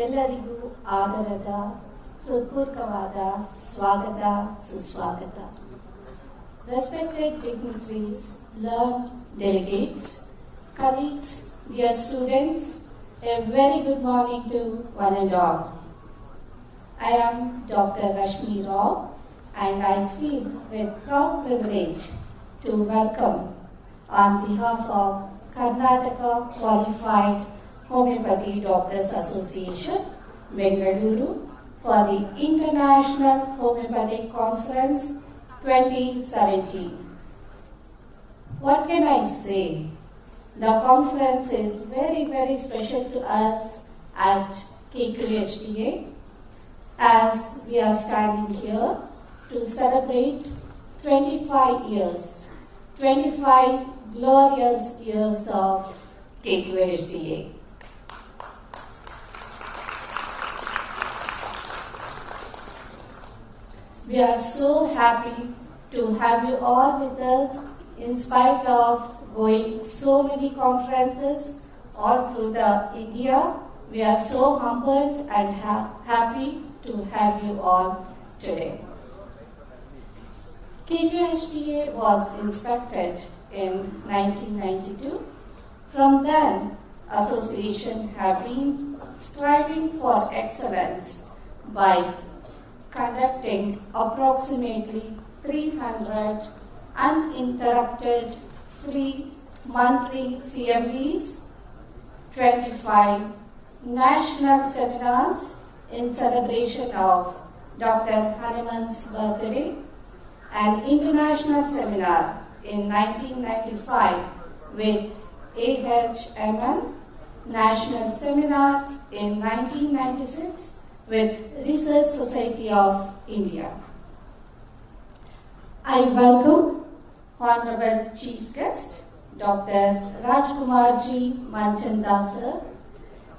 ಎಲ್ಲರಿಗೂ ಆದರದ ಹೃತ್ಪೂರ್ವಕವಾದ ಸ್ವಾಗತ ಸುಸ್ವಾಗತ. Respected dignitaries, learned delegates, colleagues, dear students, a very good morning to one and all. I am Dr. Rashmi Rao and I feel with proud privilege to welcome on behalf of Karnataka Qualified Homeopathy Doctors Association, Bengaluru, for the International Homeopathic Conference 2017. What can I say? The conference is very, very special to us at KQHDA as we are standing here to celebrate 25 glorious years of KQHDA. We are so happy to have you all with us in spite of going so many conferences all through the India. We are so humbled and happy to have you all today. KQHDA was inspected in 1992. From then, association have been striving for excellence by conducting approximately 300 uninterrupted free monthly CMVs, 25 national seminars in celebration of Dr. Hanuman's birthday, an international seminar in 1995 with AHMM, national seminar in 1996 with Research Society of India. I welcome Honorable Chief Guest, Dr. Rajkumarji Manchanda Sir,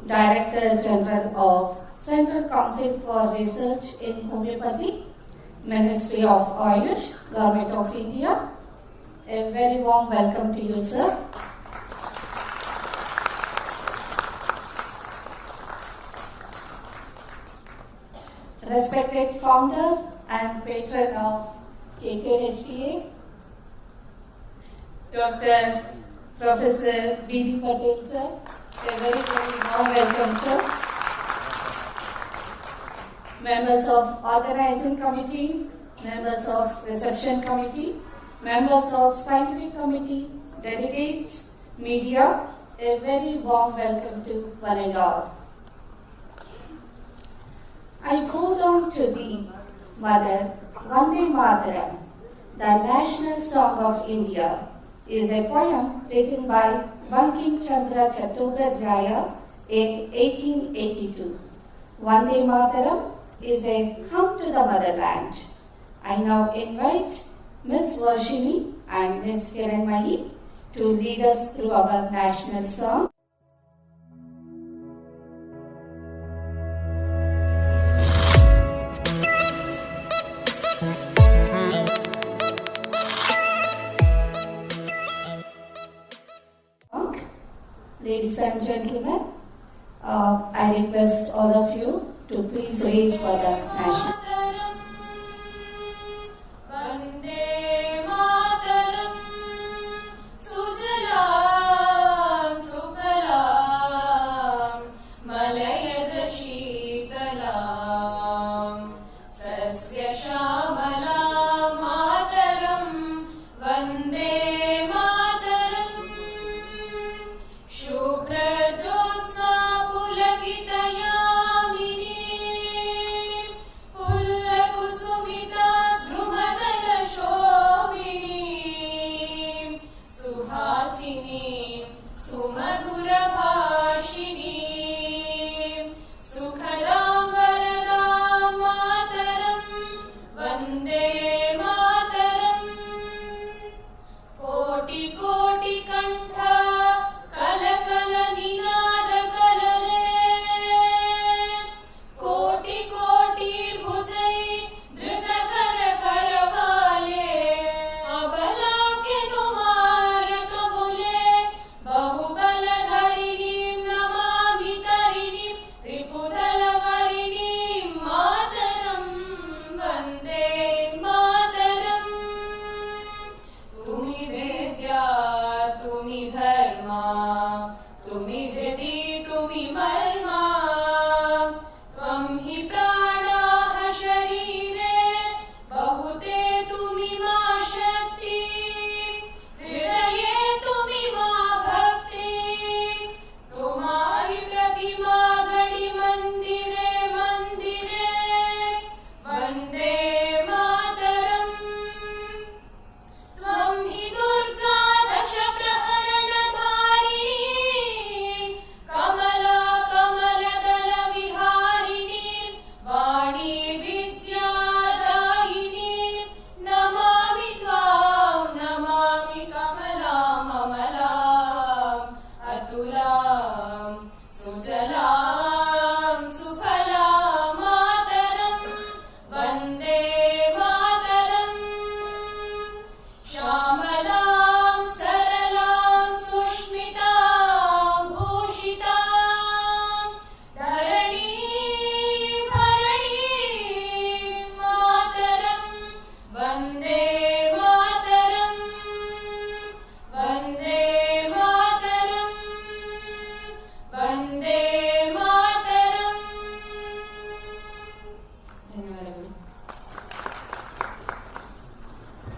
Director General of Central Council for Research in Homeopathy, Ministry of Ayush, Government of India. A very warm welcome to you, sir. Respected founder and patron of KQHDA, Dr. Professor B.D. Patel, sir. A very, very warm welcome, sir. Members of Organizing Committee, members of Reception Committee, members of Scientific Committee, delegates, media, a very warm welcome to one and all. I bow down to thee, Mother, Vande Mataram. The national song of India is a poem written by Bankim Chandra Chattopadhyaya in 1882. Vande Mataram is a hymn to the motherland. I now invite Miss Varshini and Miss Hiranmayi to lead us through our national song. Ladies and gentlemen, I request all of you to please raise for the national. Pull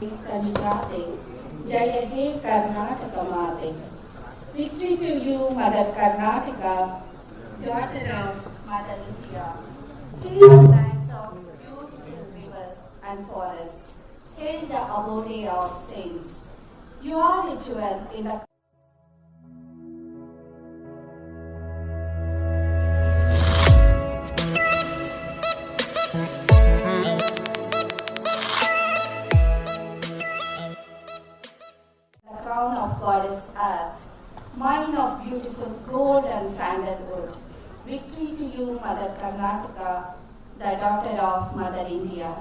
Kanjate, Jaya He Karnataka Mate. Victory to you, Mother Karnataka, daughter of Mother India. To your banks of beautiful rivers and forests, hail the abode of saints. You are ritual in the crown of goddess earth, mine of beautiful gold and sandalwood. Victory to you, Mother Karnataka, the daughter of Mother India.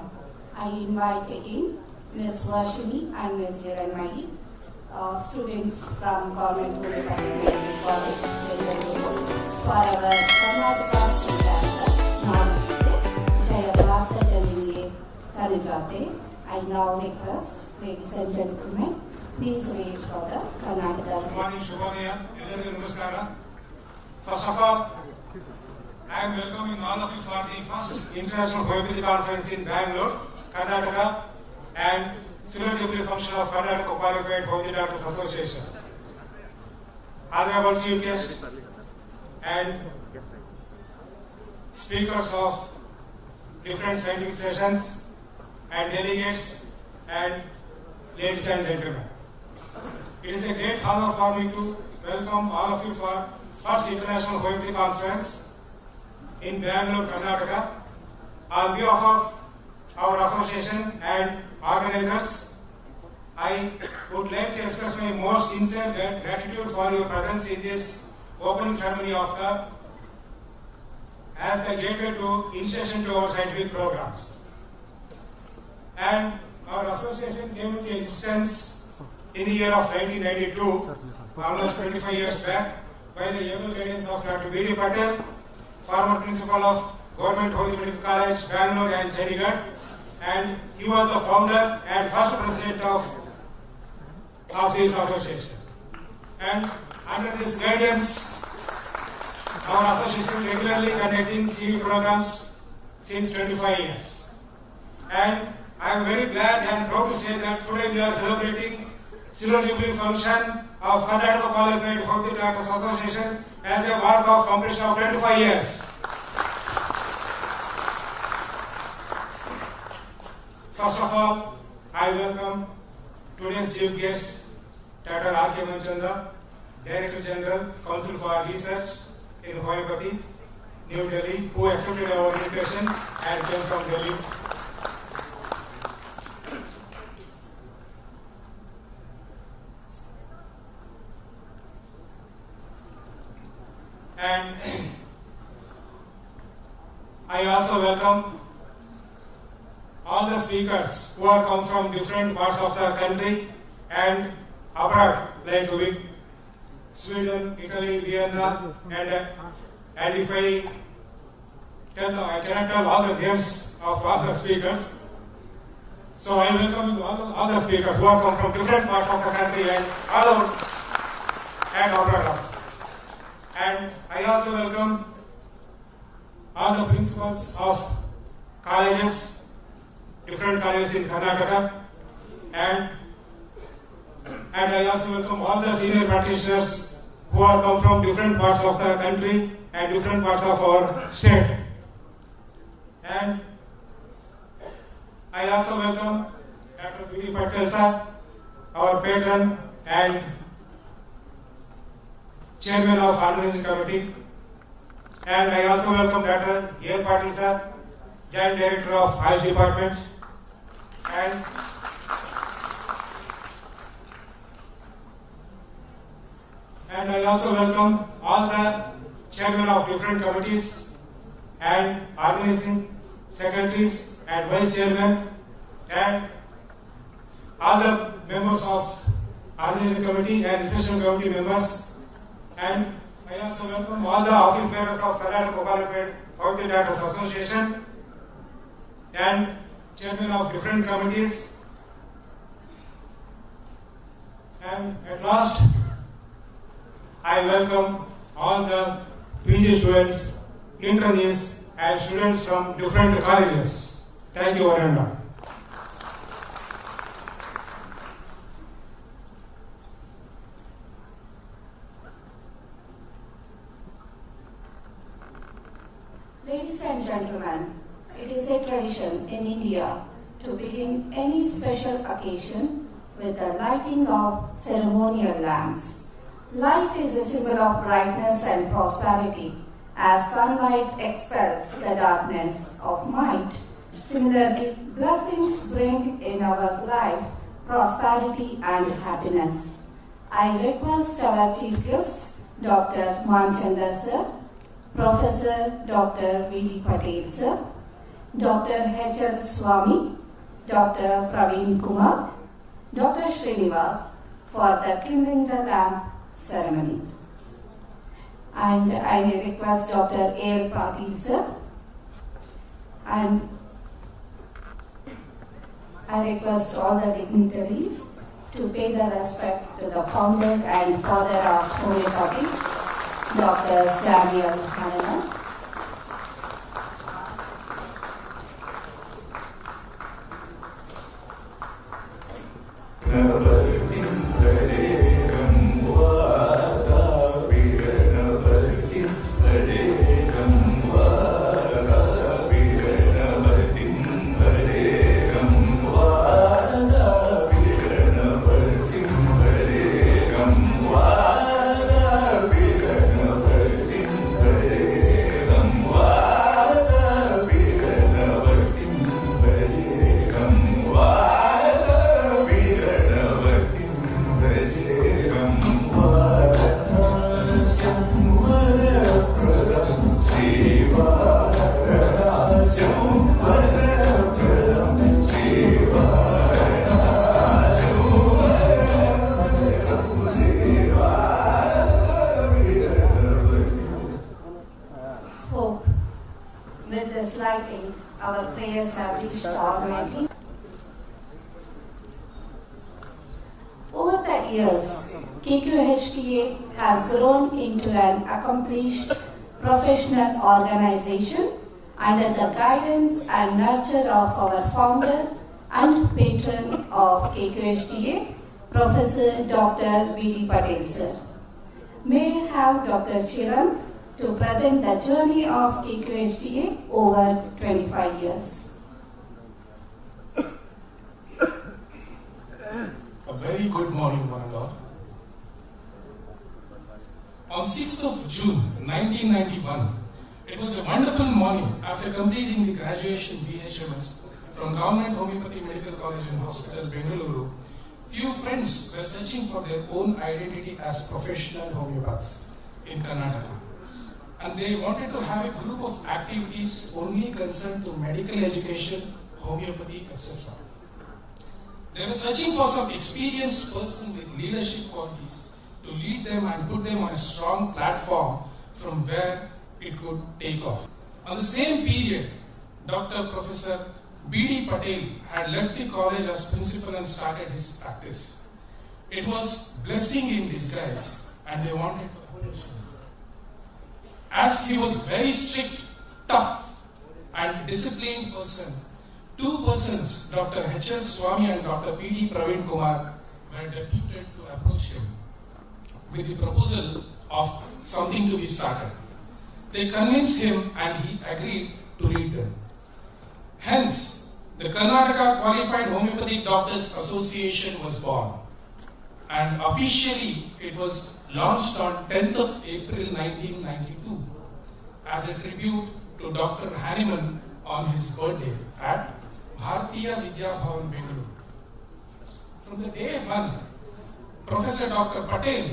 I invite again Ms. Varshini and Ms. Hiranmai, students from Government University College, Bengaluru, for our Karnataka state anthem. Now, Jaya Bharata Janini Kanjate. I now request, ladies and gentlemen, please raise for the Karnataka state. Good morning, Shubhodaya. Everyone, namaskara. First of all, I am welcoming all of you for the first International Homeopathy Conference in Bangalore, Karnataka, and Silver Jubilee function of Karnataka Qualified Homeopathy Doctors Association. Honorable Chief Guest and speakers of different scientific sessions and delegates and ladies and gentlemen. It is a great honor for me to welcome all of you for first International Homeopathy Conference in Bangalore, Karnataka. On behalf of our association and organizers, I would like to express my most sincere gratitude for your presence in this opening ceremony of as the gateway to initiation to our scientific programs. And our association came into existence in the year of 1992, almost 25 years back, by the able guidance of Dr. B.D. Patel, former principal of Government Homeopathy Medical College, Bangalore and Chandigarh, and he was the founder and first president of this association. And under this guidance, our association regularly conducting CV programs since 25 years. And I am very glad and proud to say that today we are celebrating Silver Jubilee function of Karnataka Qualified Homeopathy Doctors Association as a mark of completion of 25 years. First of all, I welcome today's chief guest, Dr. R.K. Manchanda, Director General, Council for Research in Homeopathy, New Delhi, who accepted our invitation and came from Delhi. And I also welcome all the speakers who are come from different parts of the country and abroad, like Sweden, Italy, Vienna, and if I cannot tell all the names of all the speakers. So I welcome all the speakers who are come from different parts of the country and all over and abroad. And I also welcome all the principals of colleges, different colleges in Karnataka, and I also welcome all the senior practitioners who are come from different parts of the country and different parts of our state. And I also welcome Dr. B.D. Patel sir, our patron and Chairman of Organizing Committee. And I also welcome Dr. A. Patil sir, Joint Director of Health Department. And I also welcome all the chairmen of different committees and organizing secretaries and vice chairmen and all the members of organizing committee and reception committee members. And I also welcome all the office bearers of Karnataka Qualified Homeopathy Doctors Association and chairmen of different committees. And at last, I welcome all the PG students, internees, and students from different colleges. Thank you, Varenda. Ladies and gentlemen, it is a tradition in India to begin any special occasion with the lighting of ceremonial lamps. Light is a symbol of brightness and prosperity, as sunlight expels the darkness of night. Similarly, blessings bring in our life prosperity and happiness. I request our chief guest, Dr. Manchanda sir, Professor Dr. V.D. Patel sir, Dr. H.L. Swami, Dr. Praveen Kumar, Dr. Srinivas for the kindling the lamp ceremony. And I request Dr. A.L. Patil sir, and I request all the dignitaries to pay the respect to the founder and father of homeopathy, Dr. Samuel Hahnemann. With this lighting, our prayers have reached the Almighty. Over the years, KQHTA has grown into an accomplished professional organization under the guidance and nurture of our founder and patron of KQHTA, Professor Dr. V.D. Patel sir. May I have Dr. Chirant to present the journey of KQHTA over 25 years. A very good morning, one and all. On 6th of June 1991, it was a wonderful morning after completing the graduation BHMS from Government Homeopathy Medical College and Hospital, Bengaluru. Few friends were searching for their own identity as professional homeopaths in Karnataka. And they wanted to have a group of activities only concerned to medical education, homeopathy, etc. They were searching for some experienced person with leadership qualities to lead them and put them on a strong platform from where it would take off. On the same period, Dr. Professor B.D. Patel had left the college as principal and started his practice. It was blessing in disguise, and they wanted to hold him. As he was very strict, tough, and disciplined person, two persons, Dr. H.L. Swami and Dr. P.D. Praveen Kumar, were deputed to approach him with the proposal of something to be started. They convinced him and he agreed to lead them. Hence, the Karnataka Qualified Homeopathic Doctors Association was born, and officially it was launched on 10th of April 1992 as a tribute to Dr. Hahnemann on his birthday at Bharatiya Vidya Bhavan, Bengaluru. From the day one, Professor Dr. Patel,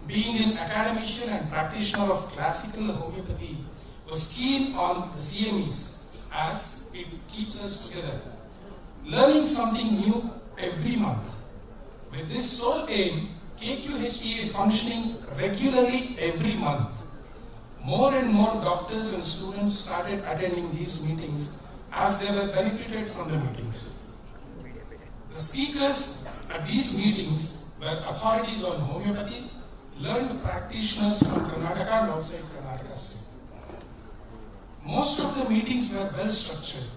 being an academician and practitioner of classical homeopathy, was keen on the CMEs as it keeps us together, learning something new every month. With this sole aim, KQHTA functioning regularly every month. More and more doctors and students started attending these meetings as they were benefited from the meetings. The speakers at these meetings were authorities on homeopathy, learned practitioners from Karnataka and outside Karnataka state. Most of the meetings were well structured.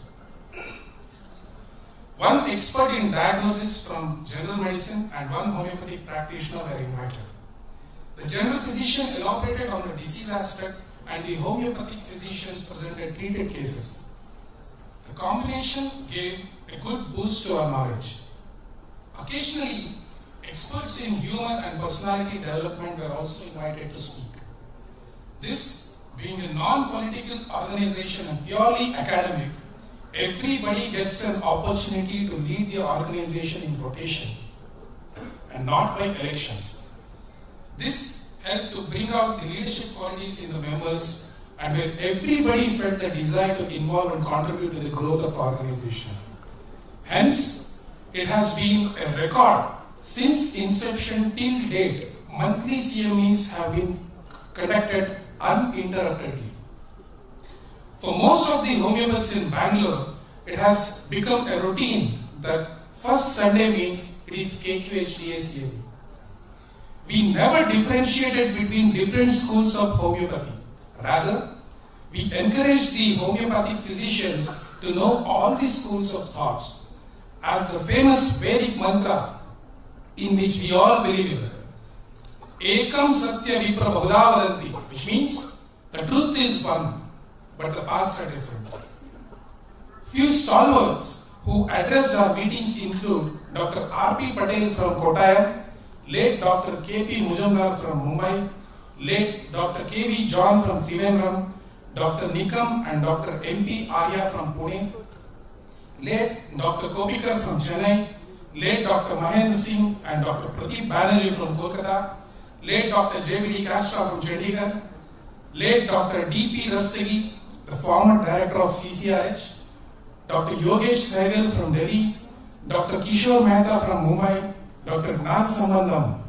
One expert in diagnosis from general medicine and one homeopathic practitioner were invited. The general physician elaborated on the disease aspect, and the homeopathic physicians presented treated cases. The combination gave a good boost to our knowledge. Occasionally, experts in human and personality development were also invited to speak. This, being a non-political organization and purely academic, everybody gets an opportunity to lead the organization in rotation and not by elections. This helped to bring out the leadership qualities in the members, and where everybody felt the desire to involve and contribute to the growth of the organization. Hence, it has been a record since inception till date. Monthly CMEs have been conducted uninterruptedly. For most of the homeopaths in Bangalore, it has become a routine that first Sunday means it is KQHDA CME. We never differentiated between different schools of homeopathy. Rather, we encourage the homeopathic physicians to know all the schools of thoughts, as the famous Vedic mantra in which we all believe in. Ekam Satya Vipra Bhagavadanti, which means the truth is one, but the paths are different. Few stalwarts who addressed our meetings include Dr. R.P. Patel from Kottayam, late Dr. K.P. Mujumdar from Mumbai, late Dr. K.V. John from Trivandrum, Dr. Nikam and Dr. M.P. Arya from Pune, late Dr. Kopikar from Chennai, late Dr. Mahendra Singh and Dr. Pradeep Banerjee from Kolkata, late Dr. J.B.D. Kastra from Chandigarh, late Dr. D.P. Rastagi, the former director of CCRH, Dr. Yogesh Sehgal from Delhi, Dr. Kishore Mehta from Mumbai, Dr. Gnan Sambandam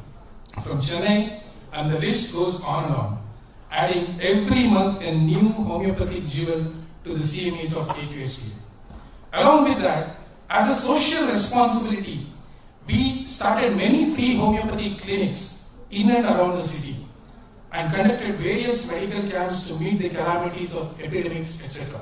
from Chennai, and the list goes on and on, adding every month a new homeopathic jewel to the CMEs of KQHDA. Along with that, as a social responsibility, we started many free homeopathic clinics in and around the city and conducted various medical camps to meet the calamities of epidemics, etc.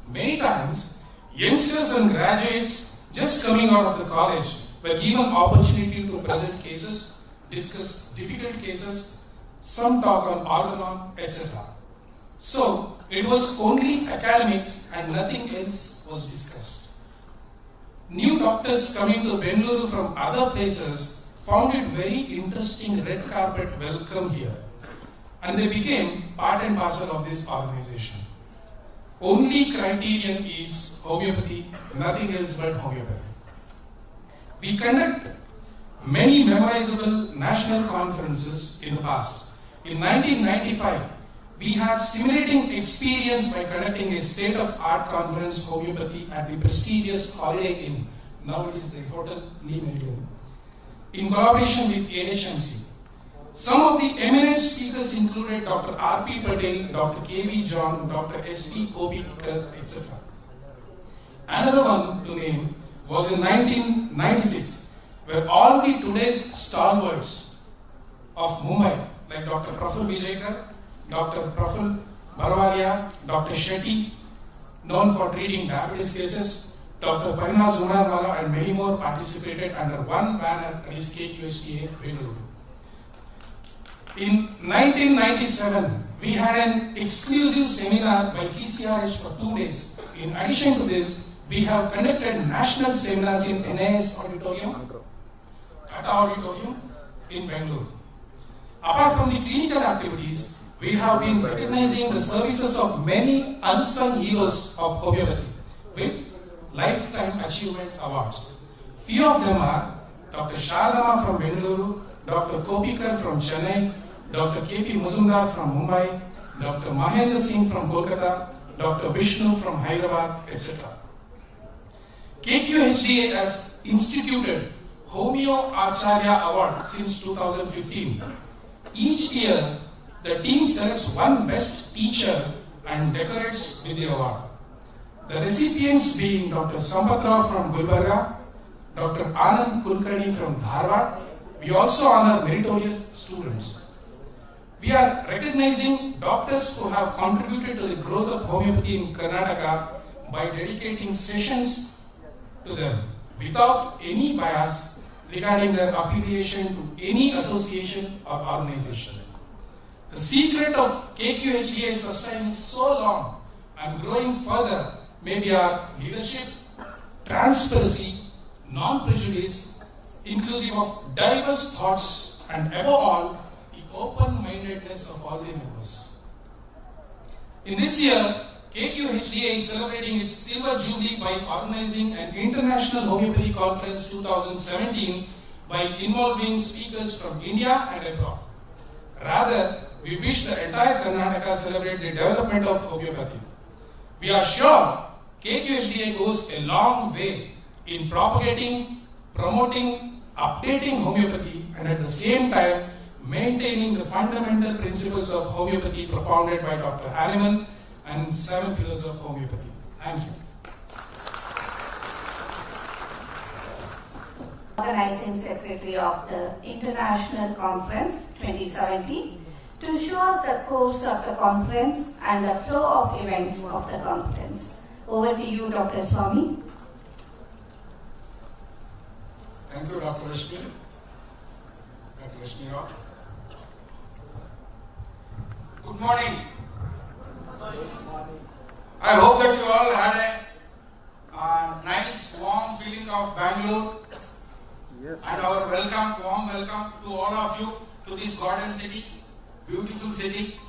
Many times, youngsters and graduates just coming out of the college were given opportunity to present cases, discuss difficult cases, some talk on organon, etc. So, it was only academics and nothing else was discussed. New doctors coming to Bengaluru from other places found it very interesting red carpet welcome here, and they became part and parcel of this organization. Only criterion is homeopathy, nothing else but homeopathy. We conduct many memorizable national conferences in the past. In 1995, we had stimulating experience by conducting a state-of-art conference homeopathy at the prestigious Holiday Inn. Now it is the Hotel Lee Meridian, in collaboration with AHMC. Some of the eminent speakers included Dr. R.P. Patel, Dr. K.V. John, Dr. S.V. Kopikar, etc. Another one to name was in 1996, where all the today's stalwarts of Mumbai, like Dr. Praful Vijayakar, Dr. Praful Barwalia, Dr. Shetty, known for treating diabetes cases, Dr. Parinaz Unarwala, and many more participated under one banner, that is KQHDA Bengaluru. In 1997, we had an exclusive seminar by CCRH for 2 days. In addition to this, we have conducted national seminars in NIS Auditorium, Tata Auditorium in Bengaluru. Apart from the clinical activities, we have been recognizing the services of many unsung heroes of homeopathy with Lifetime Achievement Awards. Few of them are Dr. Sharadama from Bengaluru, Dr. Kopikar from Chennai, Dr. K.P. Muzumdar from Mumbai, Dr. Mahendra Singh from Kolkata, Dr. Vishnu from Hyderabad, etc. KQHDA has instituted Homeo Acharya Award since 2015. Each year, the team selects one best teacher and decorates with the award. The recipients being Dr. Sampath Rao from Gulbarga, Dr. Anand Kulkarni from Dharwad. We also honor meritorious students. We are recognizing doctors who have contributed to the growth of homeopathy in Karnataka by dedicating sessions to them without any bias regarding their affiliation to any association or organization. The secret of KQHDA sustaining so long and growing further may be our leadership, transparency, non-prejudice, inclusive of diverse thoughts, and above all, the open-mindedness of all the members. In this year, KQHDA is celebrating its Silver Jubilee by organizing an International Homeopathy Conference 2017 by involving speakers from India and abroad. Rather, we wish the entire Karnataka celebrate the development of homeopathy. We are sure KQHDA goes a long way in propagating, promoting, updating homeopathy and at the same time maintaining the fundamental principles of homeopathy propounded by Dr. Hahnemann and 7 pillars of homeopathy. Thank you. Organizing Secretary of the International Conference 2017 to show us the course of the conference and the flow of events of the conference. Over to you, Dr. Swami. Thank you, Dr. Rashmi. Dr. Rashmi Rao. Good morning. I hope that you all had a nice, warm feeling of Bangalore. Yes. And our welcome, warm welcome to all of you to this garden city, beautiful city.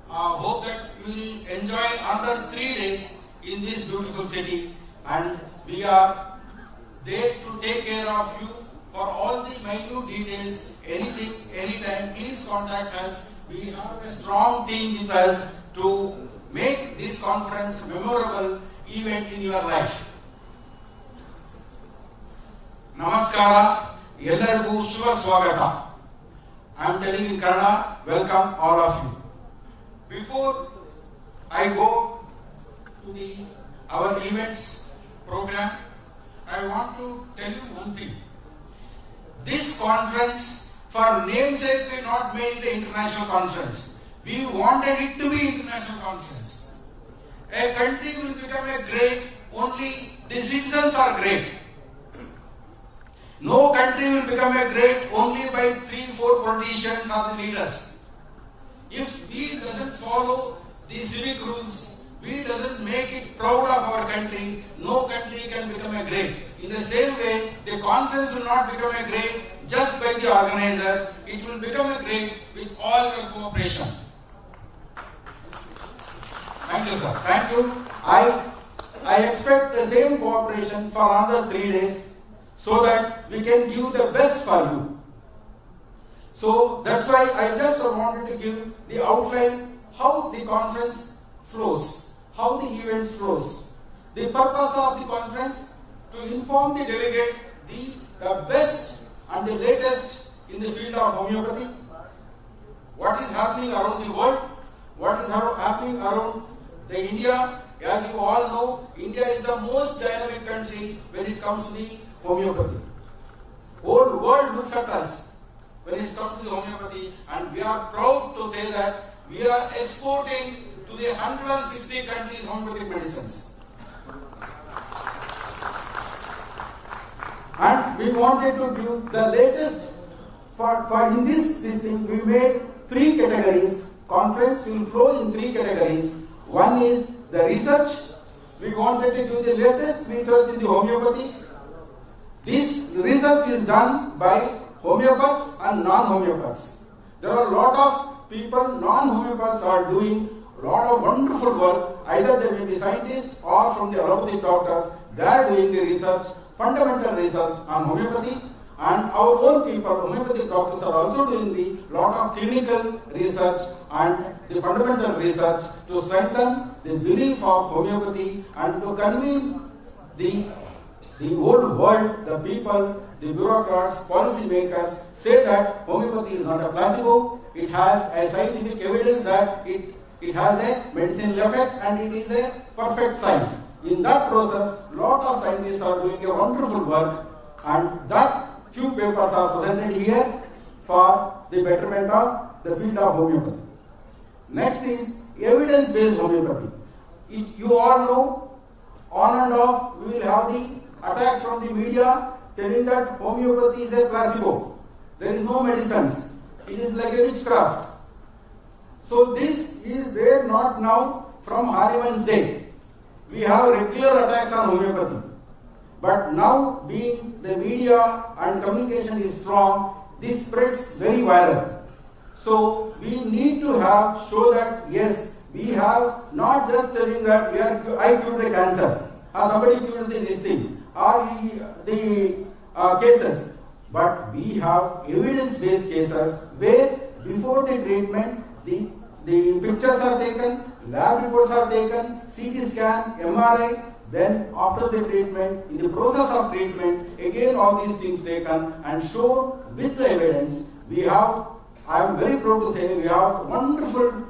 Hope that you will enjoy another 3 days in this beautiful city, and we are there to take care of you. For all the minute details, anything, anytime, please contact us. We have a strong team with us to make this conference memorable event in your life. Namaskara, Yellargu Shubha Swagata. I am telling in Kannada, welcome all of you. Before I go to our events program, I want to tell you one thing. This conference, for namesake, we not made it an international conference. We wanted it to be international conference. A country will become a great only the citizens are great. No country will become a great only by 3-4 politicians or the leaders. If we doesn't follow the civic rules, we doesn't make it proud of our country, no country can become a great. In the same way, the conference will not become a great just by the organizers, it will become a great with all your cooperation. Thank you, sir. Thank you. I expect the same cooperation for another 3 days, so that we can give the best for you. So that's why I just wanted to give the outline how the conference flows, how the event flows. The purpose of the conference to inform the delegate the best and the latest in the field of homeopathy, what is happening around the world, what is happening around the India. As you all know, India is the most dynamic country when it comes to the homeopathy. Whole world looks at us when it comes to the homeopathy, and we are proud to say that we are exporting to the 160 countries homeopathic medicines. And we wanted to give the latest for in this thing we made 3 categories. Conference will flow in 3 categories. One is the research. We wanted to give the latest research in the homeopathy. This research is done by homeopaths and non-homeopaths. There are a lot of people, non-homeopaths, are doing a lot of wonderful work. Either they may be scientists or from the allopathic doctors. They are doing the research, fundamental research on homeopathy. And our own people, homeopathic doctors, are also doing the lot of clinical research and the fundamental research to strengthen the belief of homeopathy and to convince the whole world, the people, the bureaucrats, policy makers, say that homeopathy is not a placebo. It has a scientific evidence that it has a medicinal effect and it is a perfect science. In that process, lot of scientists are doing a wonderful work, and that few papers are presented here for the betterment of the field of homeopathy. Next is evidence-based homeopathy. You all know, on and off, we will have the attacks from the media telling that homeopathy is a placebo. There is no medicines. It is like a witchcraft. So this is there not now from Hahnemann's day. We have regular attacks on homeopathy. But now being the media and communication is strong, this spreads very viral. So we need to show that yes, we have not just telling that I cured the cancer, or somebody cured this thing, or the cases. But we have evidence-based cases where before the treatment, the pictures are taken, lab reports are taken, CT scan, MRI, then after the treatment, in the process of treatment, again all these things taken and shown with the evidence. We have, I am very proud to say, we have wonderful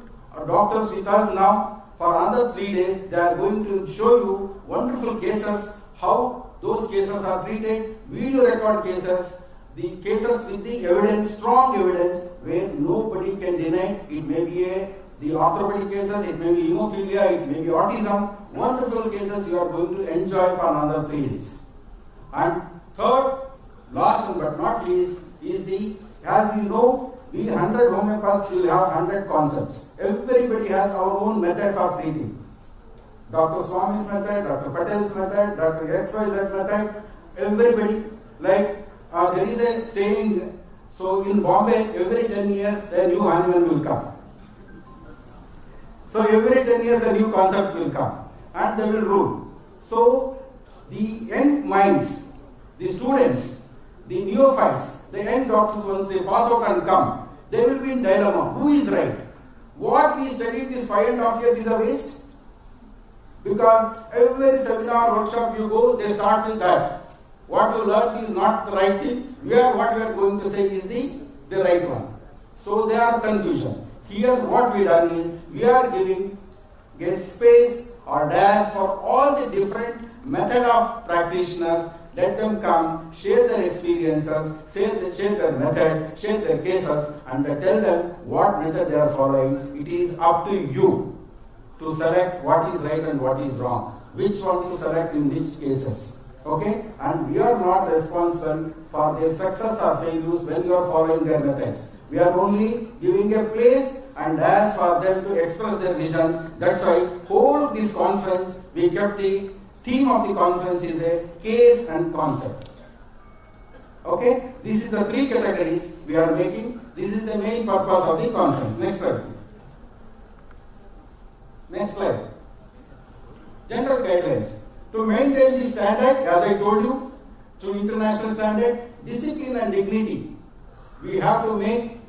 doctors with us now. For another 3 days, they are going to show you wonderful cases, how those cases are treated, video record cases, the cases with the evidence, strong evidence, where nobody can deny. It may be the orthopedic cases, it may be hemophilia, it may be autism. Wonderful cases you are going to enjoy for another 3 days. And third, last but not least, is as you know, we 100 homeopaths will have 100 concepts. Everybody has our own methods of treating. Dr. Swami's method, Dr. Patel's method, Dr. XYZ method, everybody, like there is a saying, so in Bombay, every 10 years, a new Hahnemann will come. So every 10 years, a new concept will come, and they will rule. So the young minds, the students, the neophytes, the young doctors, once they pass out and come, they will be in dilemma. Who is right? What we studied this 5.5 years is a waste? Because every seminar, workshop you go, they start with that. What you learned is not the right thing. What we are going to say is the right one. So they are confusion. Here what we done is, we are giving a space or dash for all the different method of practitioners. Let them come, share their experiences, share their method, share their cases, and tell them what method they are following. It is up to you to select what is right and what is wrong, which one to select in these cases. Okay? And we are not responsible for their success or failures when you are following their methods. We are only giving a place and ask for them to express their vision. That's why whole this conference, we kept the theme of the conference is a case and concept. Okay? This is the 3 categories we are making. This is the main purpose of the conference. Next slide, please. Next slide. General guidelines. To maintain the standard, as I told you, to international standard, discipline and dignity. We have made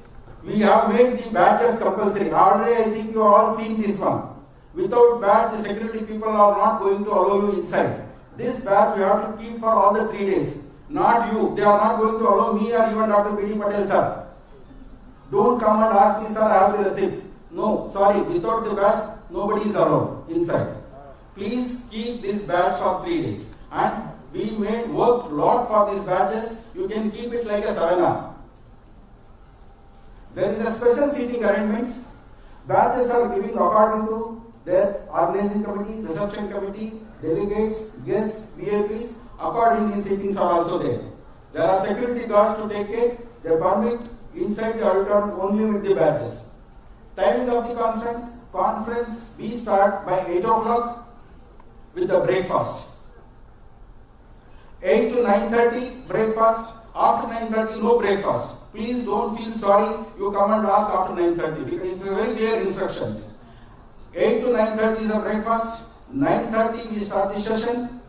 the badges compulsory. Already I think you have all seen this one. Without badge, the security people are not going to allow you inside. This badge you have to keep for all the 3 days. Not you. They are not going to allow me or even Dr. B.D. Patel, sir. Don't come and ask me, sir, I have the receipt. No, sorry, without the badge, nobody is allowed inside. Please keep this badge for 3 days. And we worked a lot for these badges. You can keep it like a savannah. There is a special seating arrangements. Badges are given according to their organizing committee, reception committee, delegates, guests, VIPs. Accordingly, seatings are also there. There are security guards to take care. They permit inside the auditorium only with the badges. Timing of the conference, we start by 8 o'clock with the breakfast. 8 to 9:30 breakfast. After 9:30 no breakfast. Please don't feel sorry. You come and ask after 9:30 because it's very clear instructions. 8 to 9:30 is the breakfast. 9:30 we start the session.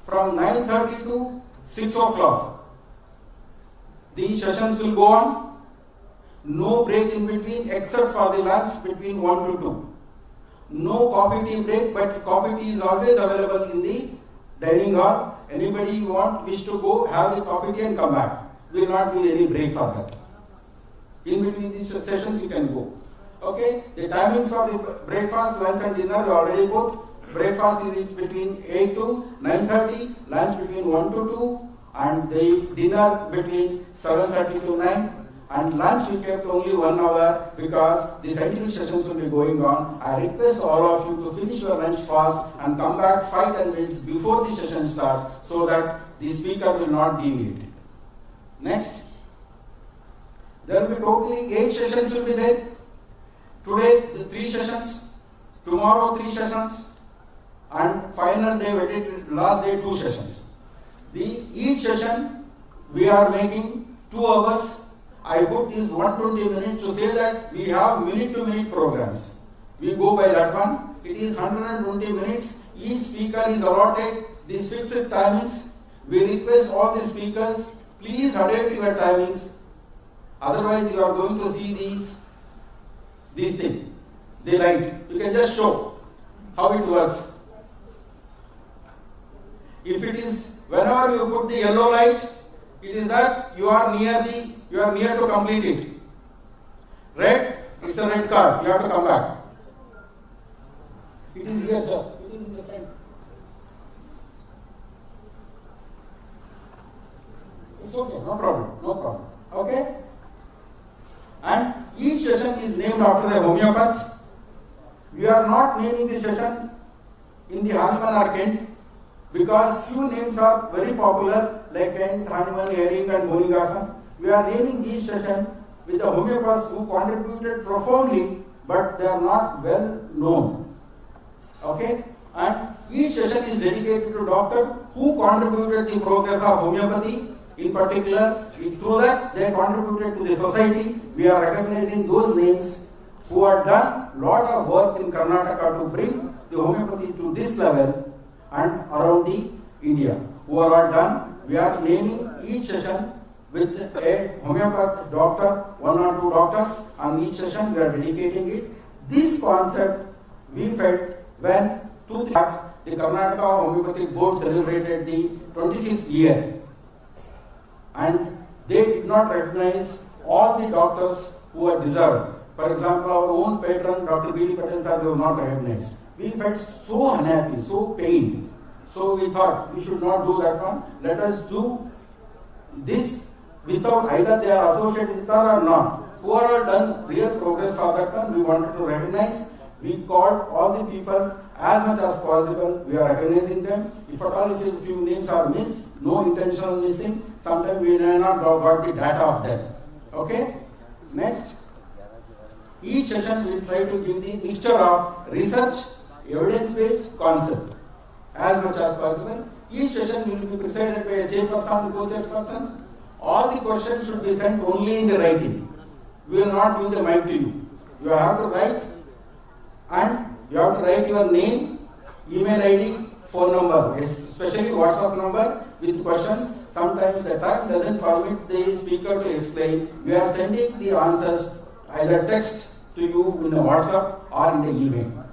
From 9:30 to 6 o'clock. These sessions will go on. No break in between except for the lunch between 1 to 2. No coffee tea break, but coffee tea is always available in the dining hall. Anybody wish to go, have the coffee tea and come back. We will not give any break for that. In between these sessions you can go. Okay, the timings for the breakfast, lunch and dinner are already put. Breakfast is between 8 to 9:30, lunch between 1 to 2, and the dinner between 7:30 to 9. And lunch we kept only 1 hour because the scientific sessions will be going on. I request all of you to finish your lunch fast and come back 5-10 minutes before the session starts so that the speaker will not deviate. Next. There will be totally 8 sessions will be there. Today, the 3 sessions, tomorrow 3 sessions, and final day, last day 2 sessions. Each session, we are making 2 hours. I put this 120 minutes to say that we have minute-to-minute programs. We go by that one. It is 120 minutes. Each speaker is allotted these fixed timings. We request all the speakers, please adapt your timings. Otherwise, you are going to see these things. The light. You can just show how it works. If it is, whenever you put the yellow light, it is that you are near to complete it. Red, it's a red card. You have to come back. It is here, sir. It is in the front. It's okay, no problem. Okay? And each session is named after the homeopath. We are not naming the session in the Hahnemann or Kent because few names are very popular like Kent, Hahnemann, Hering and Bonigasan. We are naming each session with the homeopaths who contributed profoundly but they are not well known. Okay? And each session is dedicated to doctor who contributed the progress of homeopathy. In particular, through that they contributed to the society. We are recognizing those names who have done a lot of work in Karnataka to bring the homeopathy to this level and around the India. Who are done, we are naming each session with a homeopath doctor, 1 or 2 doctors. On each session we are dedicating it. This concept we felt when the Karnataka Homeopathic Board celebrated the 25th year. And they did not recognize all the doctors who are deserved. For example, our own patron, Dr. B.D. Patel sir, they were not recognized. We felt so unhappy, so pained. So we thought we should not do that one. Let us do this without either they are associated with us or not. Who are done real progress for that one, we wanted to recognize. We called all the people as much as possible. We are recognizing them. If at all if a few names are missed, no intentional missing. Sometimes we may not got the data of them. Okay? Next. Each session will try to give the mixture of research, evidence-based concept as much as possible. Each session will be presided by a chairperson, co-chairperson. All the questions should be sent only in the writing. We will not give the mic to you. You have to write and you have to write your name, email ID, phone number, especially WhatsApp number with questions. Sometimes the time doesn't permit the speaker to explain. We are sending the answers either text to you in the WhatsApp or in the email.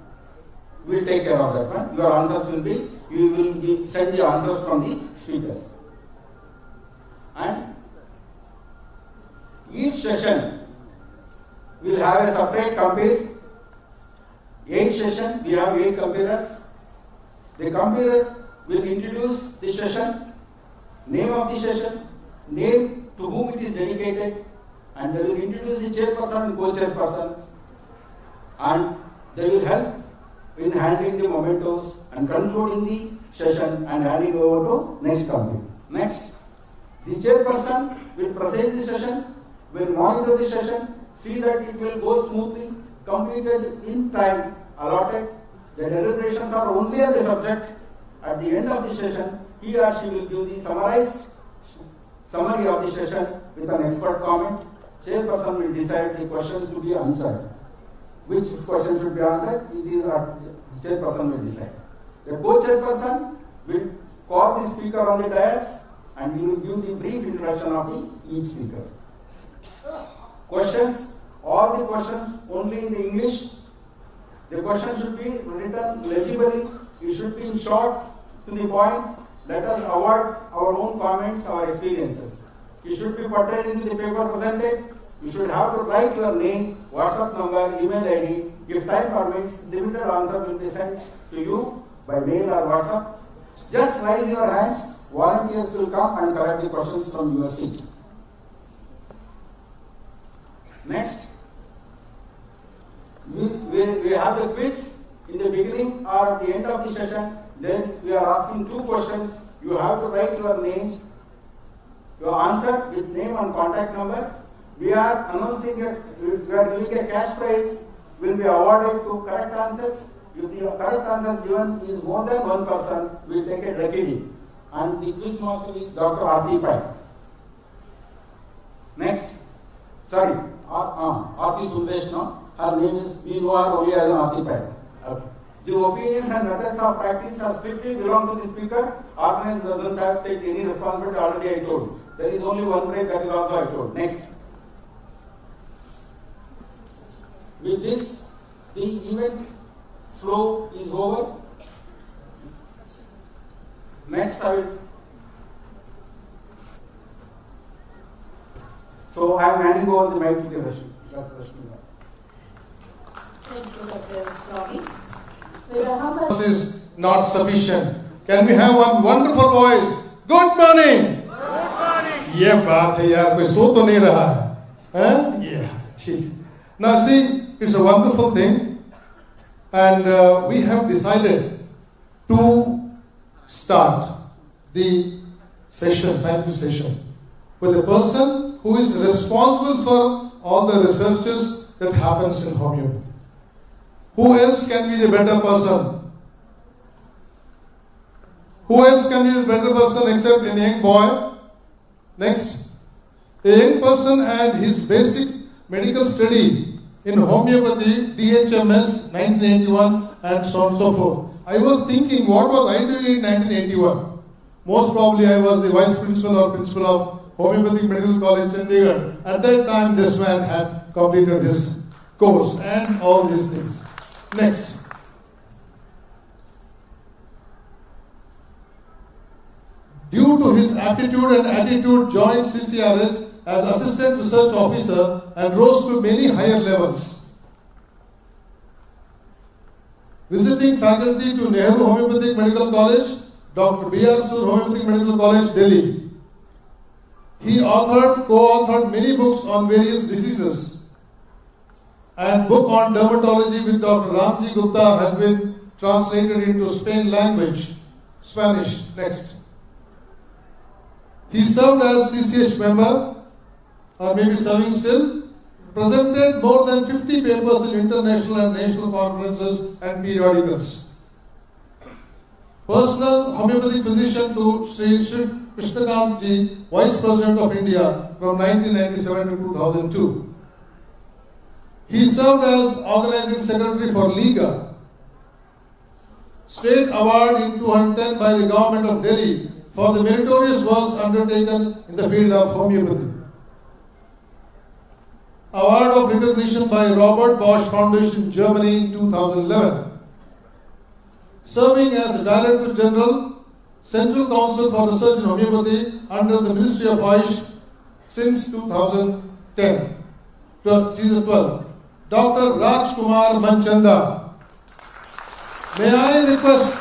We will take care of that one. Your answers will be, we will send the answers from the speakers. And each session will have a separate compere. Each session we have 8 comparers. The comperer will introduce the session, name of the session, name to whom it is dedicated, and they will introduce the chairperson and co-chairperson, and they will help in handling the mementos and concluding the session and handing over to next company. Next, the chairperson will present the session, will monitor the session, see that it will go smoothly, completed in time allotted. The deliberations are only on the subject. At the end of the session, he or she will give the summarized summary of the session with an expert comment. Chairperson will decide the questions to be answered. Which question should be answered? It is the chairperson will decide. The co-chairperson will call the speaker on the dais and he will give the brief introduction of each speaker. Questions, all the questions only in English. The question should be written legibly. It should be in short, to the point. Let us avoid our own comments, our experiences. It should be portrayed into the paper presented. You should have to write your name, WhatsApp number, email ID. If time permits, limited answer will be sent to you by mail or WhatsApp. Just raise your hands. Volunteers will come and correct the questions from your seat. Next, we have a quiz in the beginning or at the end of the session. Then we are asking 2 questions. You have to write your names, your answer with name and contact number. We are announcing we are giving a cash prize. will be awarded to correct answers. If the correct answers given is more than one person, we will take a reckoning. And the quiz master is Dr. Aarti Pai. Next. Sorry, Aarti Sundesh, no? Her name is, we know her only as Aarti Pai. Okay. The opinions and methods of practice are strictly belong to the speaker. Organizer doesn't have to take any responsibility, already I told. There is only one break, that is also I told. Next. With this, the event flow is over. Next I will. So I am handing over the mic to the Dr. Rashmi. Thank you, Dr. Swami. With a humble is not sufficient. Can we have one wonderful voice? Good morning. Good morning. ये बात है यार, कोई सो तो नहीं रहा है? Yeah, ठीक. Now see, it's a wonderful thing, and we have decided to start the session, scientific session, with a person who is responsible for all the researches that happens in homeopathy. Who else can be the better person? Who else can be the better person except a young boy? Next. A young person and his basic medical study in homeopathy, DHMS, 1981, and so on and so forth. I was thinking, what was I doing in 1981? Most probably I was the vice principal or principal of Homeopathic Medical College, Chandigarh. At that time, this man had completed his course and all these things. Next. Due to his aptitude and attitude, joined CCRH as Assistant Research Officer and rose to many higher levels. Visiting faculty to Nehru Homeopathic Medical College, Dr. B.R. Sur Homeopathic Medical College, Delhi. He co-authored many books on various diseases. And book on dermatology with Dr. Ramji Gupta has been translated into Spanish. Next. He served as CCH member, or maybe serving still, presented more than 50 papers in international and national conferences and periodicals. Personal homeopathic physician to Sri Krishnakant Ji, Vice President of India from 1997 to 2002. He served as Organizing Secretary for Liga. State Award in 2010 by the Government of Delhi for the meritorious works undertaken in the field of homeopathy. Award of recognition by Robert Bosch Foundation, Germany in 2011. Serving as Director General, Central Council for Research in Homeopathy under the Ministry of Ayush since 2010. 2012. Dr. Rajkumar Manchanda. May I request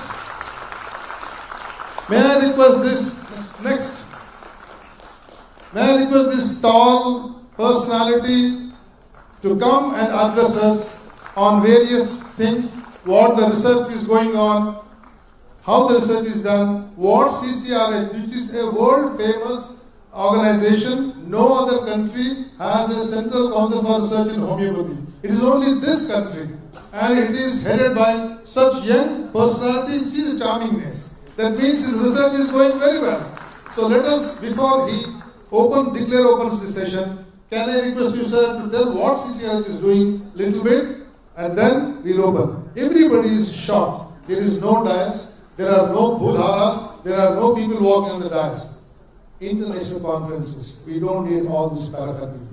this tall personality to come and address us on various things, what the research is going on, how the research is done, what CCRH, which is a world famous organization, no other country has a Central Council for Research in Homeopathy. It is only this country, and it is headed by such young personality. See the charmingness. That means his research is going very well. So let us, before he opens the session, can I request you, sir, to tell what CCRH is doing little bit, and then we'll open. Everybody is shocked. There is no dais, there are no bhulharas, there are no people walking on the dais. International conferences, we don't need all these paraphernalia.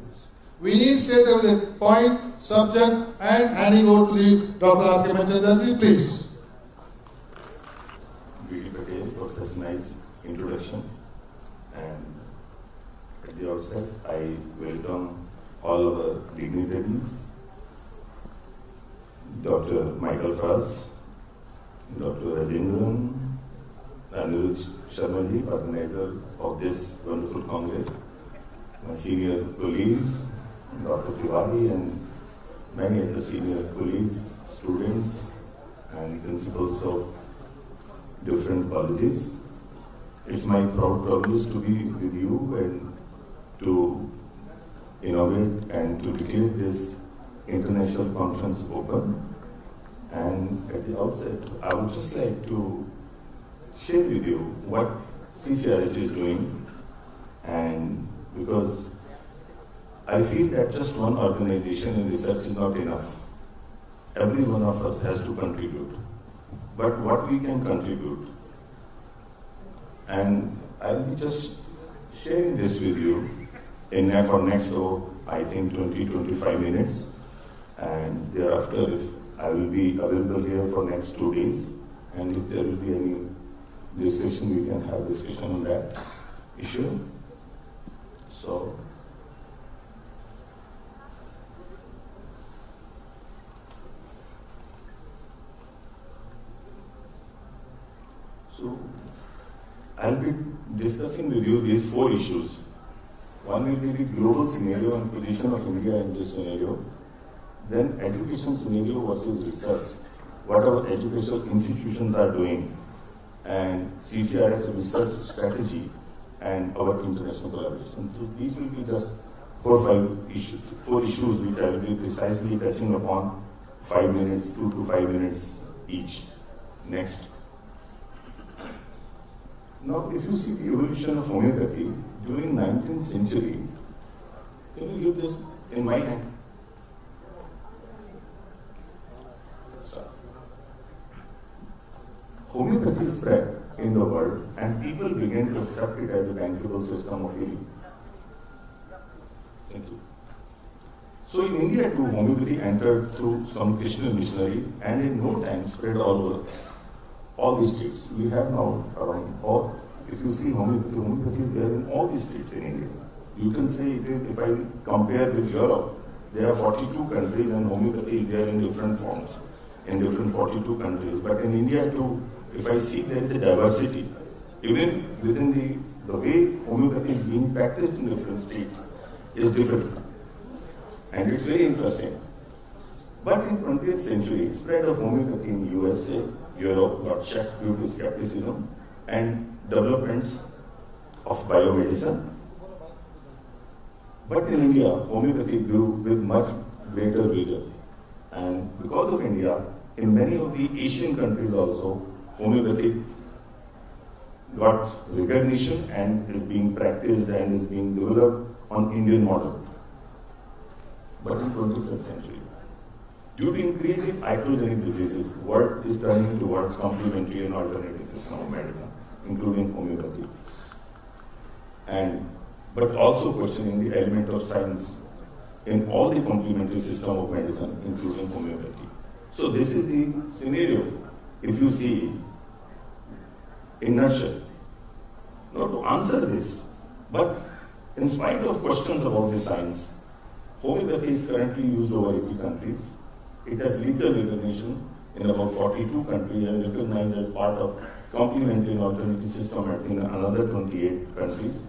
We need straight away the point, subject, and handing over to the Dr. R.K. Manchanda, please. B.D. Patel for such nice introduction. And at the outset, I welcome all our dignitaries, Dr. Michael Fras, Dr. Rajendran, Anuj Sharmaji, organizer of this wonderful congress, my senior colleagues, Dr. Tiwari, and many other senior colleagues, students, and principals of different colleges. It's my proud privilege to be with you and to inaugurate and to declare this international conference open. And at the outset, I would just like to share with you what CCRH is doing, and because I feel that just one organization in research is not enough. Every one of us has to contribute. But what we can contribute, and I'll be just sharing this with you for next, I think 20-25 minutes, and thereafter I will be available here for next 2 days, and if there will be any discussion, we can have discussion on that issue. So, I'll be discussing with you these 4 issues. One will be the global scenario and position of India in this scenario. Then education scenario versus research, what our educational institutions are doing, and CCRH research strategy, and our international collaboration. So these will be just 4 issues which I will be precisely touching upon 5 minutes, 2 to 5 minutes each. Next. Now, if you see the evolution of homeopathy during 19th century, can you give this in my hand? Homeopathy spread in the world and people began to accept it as a bankable system of healing. Thank you. So in India too, homeopathy entered through some Christian missionary and in no time spread all over all the states. We have now around all, if you see homeopathy is there in all the states in India. You can say, if I compare with Europe, there are 42 countries and homeopathy is there in different forms, in different 42 countries. But in India too, if I see there is a diversity, even within the way homeopathy is being practiced in different states is different. And it's very interesting. But in 20th century, spread of homeopathy in USA, Europe got checked due to skepticism and developments of biomedicine. But in India, homeopathy grew with much greater vigor. And because of India, in many of the Asian countries also, homeopathy got recognition and is being practiced and is being developed on Indian model. But in 21st century, due to increasing iatrogenic diseases, world is turning towards complementary and alternative system of medicine, including homeopathy. But also questioning the element of science in all the complementary system of medicine, including homeopathy. So this is the scenario, if you see, in nutshell. Now to answer this, but in spite of questions about the science, homeopathy is currently used over 80 countries. It has legal recognition in about 42 countries and recognized as part of complementary and alternative system in another 28 countries.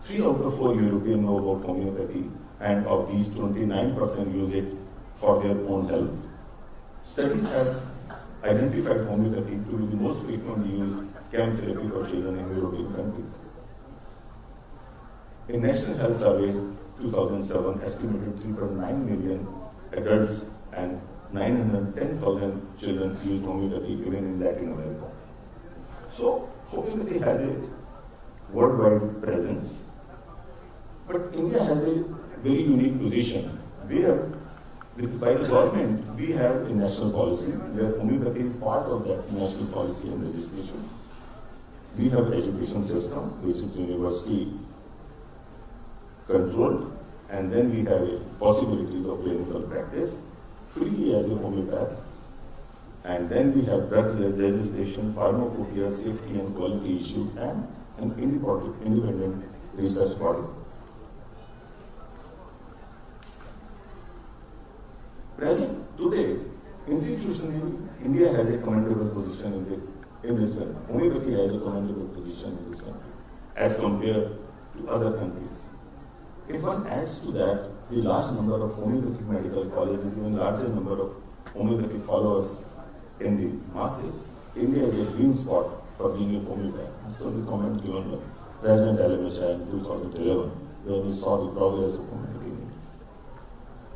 3 out of 4 Europeans know about homeopathy, and of these 29% use it for their own health. Studies have identified homeopathy to be the most frequently used chemotherapy for children in European countries. A National Health Survey 2007 estimated 3.9 million adults and 910,000 children use homeopathy even in Latin America. So homeopathy has a worldwide presence, but India has a very unique position where by the government we have a national policy where homeopathy is part of that national policy and legislation. We have education system which is university controlled, and then we have possibilities of clinical practice freely as a homeopath, and then we have drugs registration, pharmacopoeia, safety and quality issue, and an independent research body. Present today, institutionally, India has a commendable position in this country. Homeopathy has a commendable position in this country as compared to other countries. If one adds to that the large number of homeopathic medical colleges, even larger number of homeopathic followers in the masses, India is a green spot for being a homeopath. So the comment given by President LMHI in 2011, where we saw the progress of homeopathy.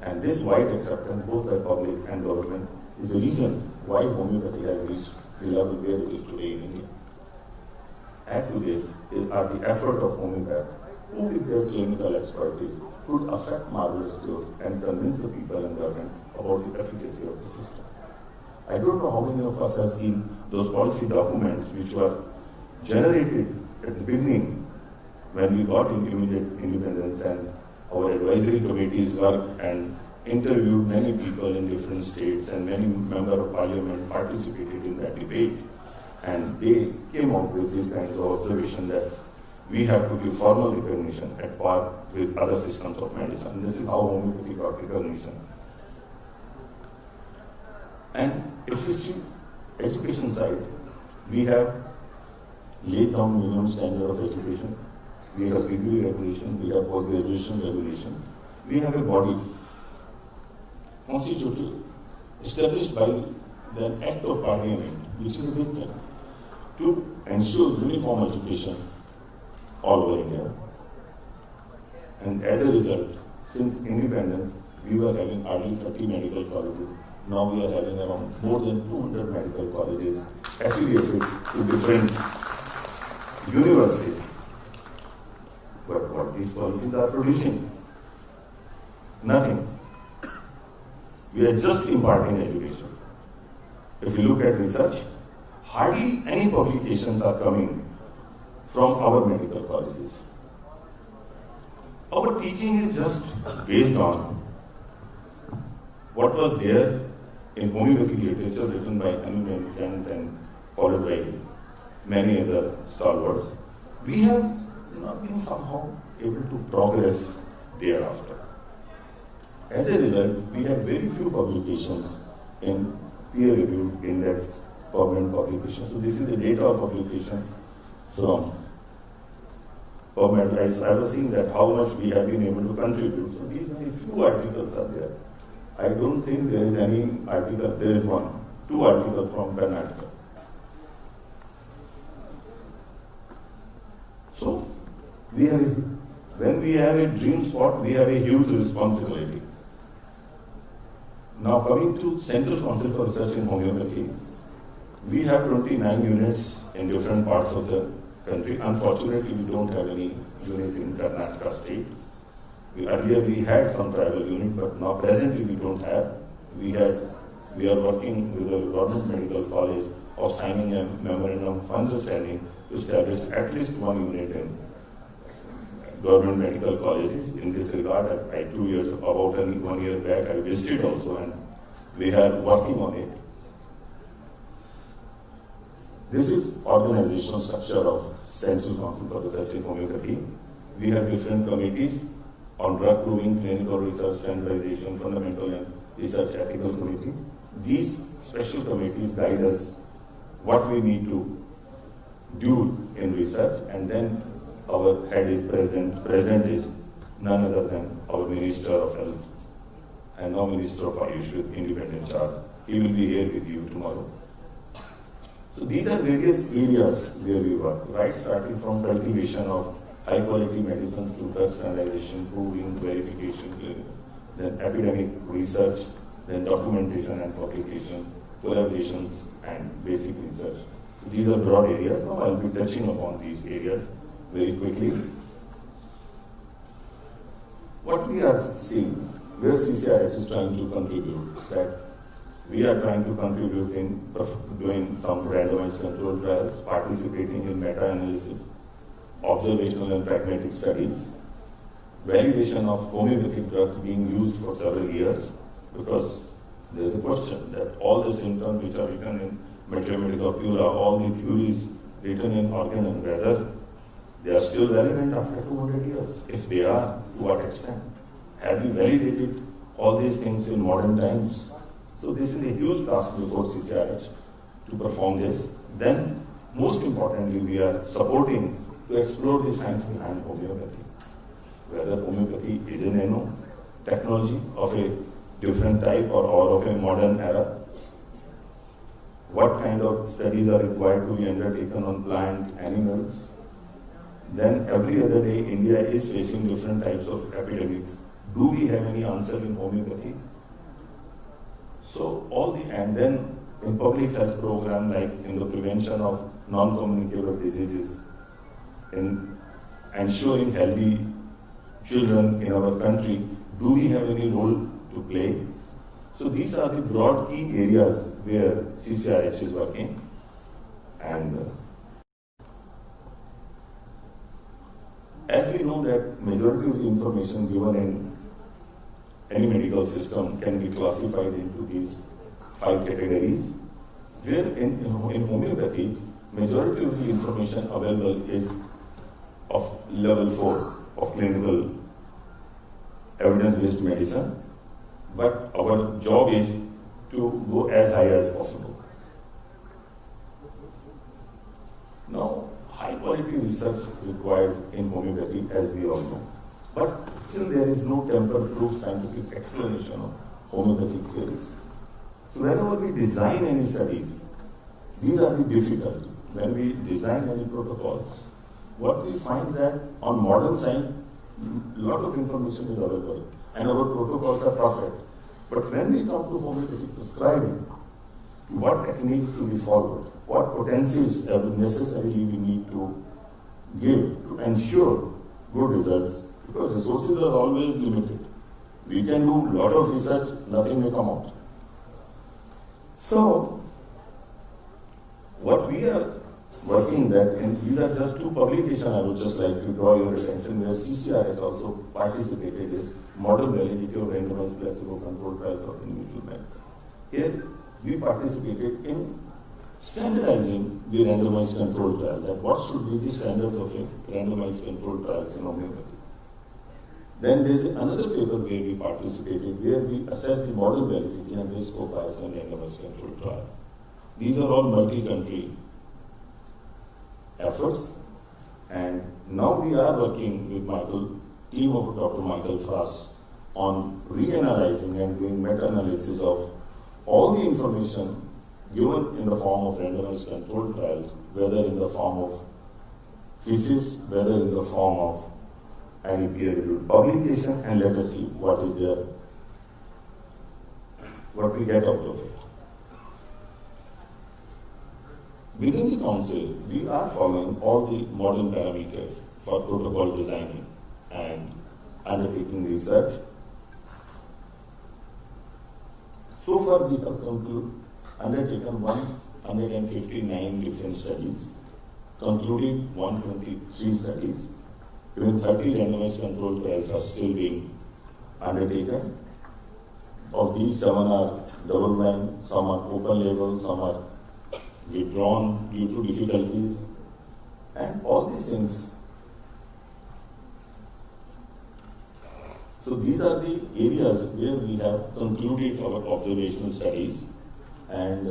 And this wide acceptance, both by public and government, is the reason why homeopathy has reached the level where it is today in India. Add to this are the effort of homeopaths, who with their clinical expertise could affect marvelous cures and convince the people and government about the efficacy of the system. I don't know how many of us have seen those policy documents which were generated at the beginning when we got immediate independence, and our advisory committees worked and interviewed many people in different states, and many members of parliament participated in that debate. And they came out with this kind of observation that we have to give formal recognition at par with other systems of medicine. This is how homeopathy got recognition. And if you see education side, we have laid down minimum standard of education. We have degree regulation, we have post-graduation regulation. We have a body constituted, established by the Act of Parliament, which is a big thing, to ensure uniform education all over India. And as a result, since independence, we were having hardly 30 medical colleges. Now we are having around more than 200 medical colleges affiliated to different universities. But what these colleges are producing? Nothing. We are just imparting education. If you look at research, hardly any publications are coming from our medical colleges. Our teaching is just based on what was there in homeopathy literature written by Emmanuel Kant and followed by many other stalwarts. We have not been somehow able to progress thereafter. As a result, we have very few publications in peer-reviewed, indexed permanent publications. So this is the data of publication from PubMed. I was seeing that how much we have been able to contribute. So these very few articles are there. I don't think there is any article, there is two articles from Karnataka. So when we have a dream spot, we have a huge responsibility. Now coming to Central Council for Research in Homeopathy, we have 29 units in different parts of the country. Unfortunately, we don't have any unit in Karnataka state. Earlier we had some tribal unit, but now presently we don't have. We are working with the Government Medical College of signing a memorandum of understanding to establish at least one unit in government medical colleges. In this regard, about 1 year back, I visited also, and we are working on it. This is organizational structure of Central Council for Research in Homeopathy. We have different committees on drug proving, clinical research, standardization, fundamental and research ethical committee. These special committees guide us what we need to do in research, and then our head is president. President is none other than our Minister of Health and now Minister of Ayush with independent charge. He will be here with you tomorrow. So these are various areas where we work, right? Starting from cultivation of high quality medicines to drug standardization, proving, verification, then epidemic research, then documentation and publication, collaborations and basic research. So these are broad areas. Now I'll be touching upon these areas very quickly. What we are seeing, where CCRH is trying to contribute, that we are trying to contribute in doing some randomized controlled trials, participating in meta-analysis, observational and pragmatic studies, validation of homeopathic drugs being used for several years, because there is a question that all the symptoms which are written in Mathematical Pura, all the theories written in Organ and Weather, they are still relevant after 200 years. If they are, to what extent? Have we validated all these things in modern times? So this is a huge task before CCRH to perform this. Then, most importantly, we are supporting to explore the science behind homeopathy. Whether homeopathy is a nano technology of a different type or of a modern era. What kind of studies are required to be undertaken on plant, animals. Then every other day, India is facing different types of epidemics, do we have any answer in homeopathy? So and then in public health program, like in the prevention of non-communicable diseases, in ensuring healthy children in our country, do we have any role to play? So these are the broad key areas where CCRH is working. And as we know that majority of the information given in any medical system can be classified into these 5 categories, where in homeopathy, majority of the information available is of level 4 of clinical evidence-based medicine, but our job is to go as high as possible. Now, high quality research required in homeopathy, as we all know, but still there is no tamper-proof scientific explanation of homeopathic theories. So whenever we design any studies, these are the difficulty. When we design any protocols, what we find that on modern science, a lot of information is available and our protocols are perfect. But when we come to homeopathic prescribing, what technique to be followed, what potencies necessarily we need to give to ensure good results, because resources are always limited. We can do a lot of research, nothing may come out. So, what we are working that, and these are just 2 publications I would just like to draw your attention, where CCRH also participated, is Model Validity of Randomized Placebo-Controlled Trials of Individual Medicine. Here, we participated in standardizing the randomized controlled trial, that what should be the standards of randomized controlled trials in homeopathy. Then there is another paper where we participated, where we assessed the model validity and risk of bias and randomized controlled trial. These are all multi-country efforts, and now we are working with team of Dr. Michael Frost on reanalyzing and doing meta-analysis of all the information given in the form of randomized controlled trials, whether in the form of thesis, whether in the form of any peer-reviewed publication, and let us see what is there, what we get out of it. Within the council, we are following all the modern parameters for protocol designing and undertaking research. So far, we have undertaken 159 different studies, concluded 123 studies. Even 30 randomized controlled trials are still being undertaken. Of these, 7 are double-blind, some are open-label, some are withdrawn due to difficulties, and all these things. So these are the areas where we have concluded our observational studies, and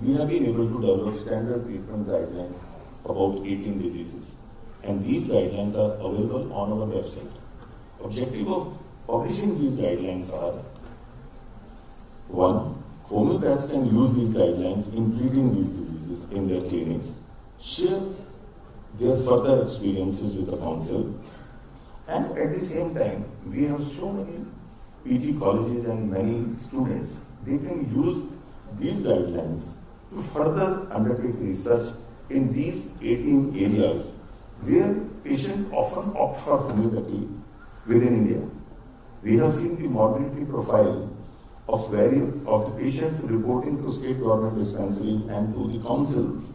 we have been able to develop standard treatment guidelines about 18 diseases. And these guidelines are available on our website. Objective of publishing these guidelines are: 1, homeopaths can use these guidelines in treating these diseases in their clinics, share their further experiences with the council, and at the same time, we have so many PG colleges and many students, they can use these guidelines to further undertake research in these 18 areas where patients often opt for homeopathy within India. We have seen the morbidity profile of the patients reporting to state government dispensaries and to the council's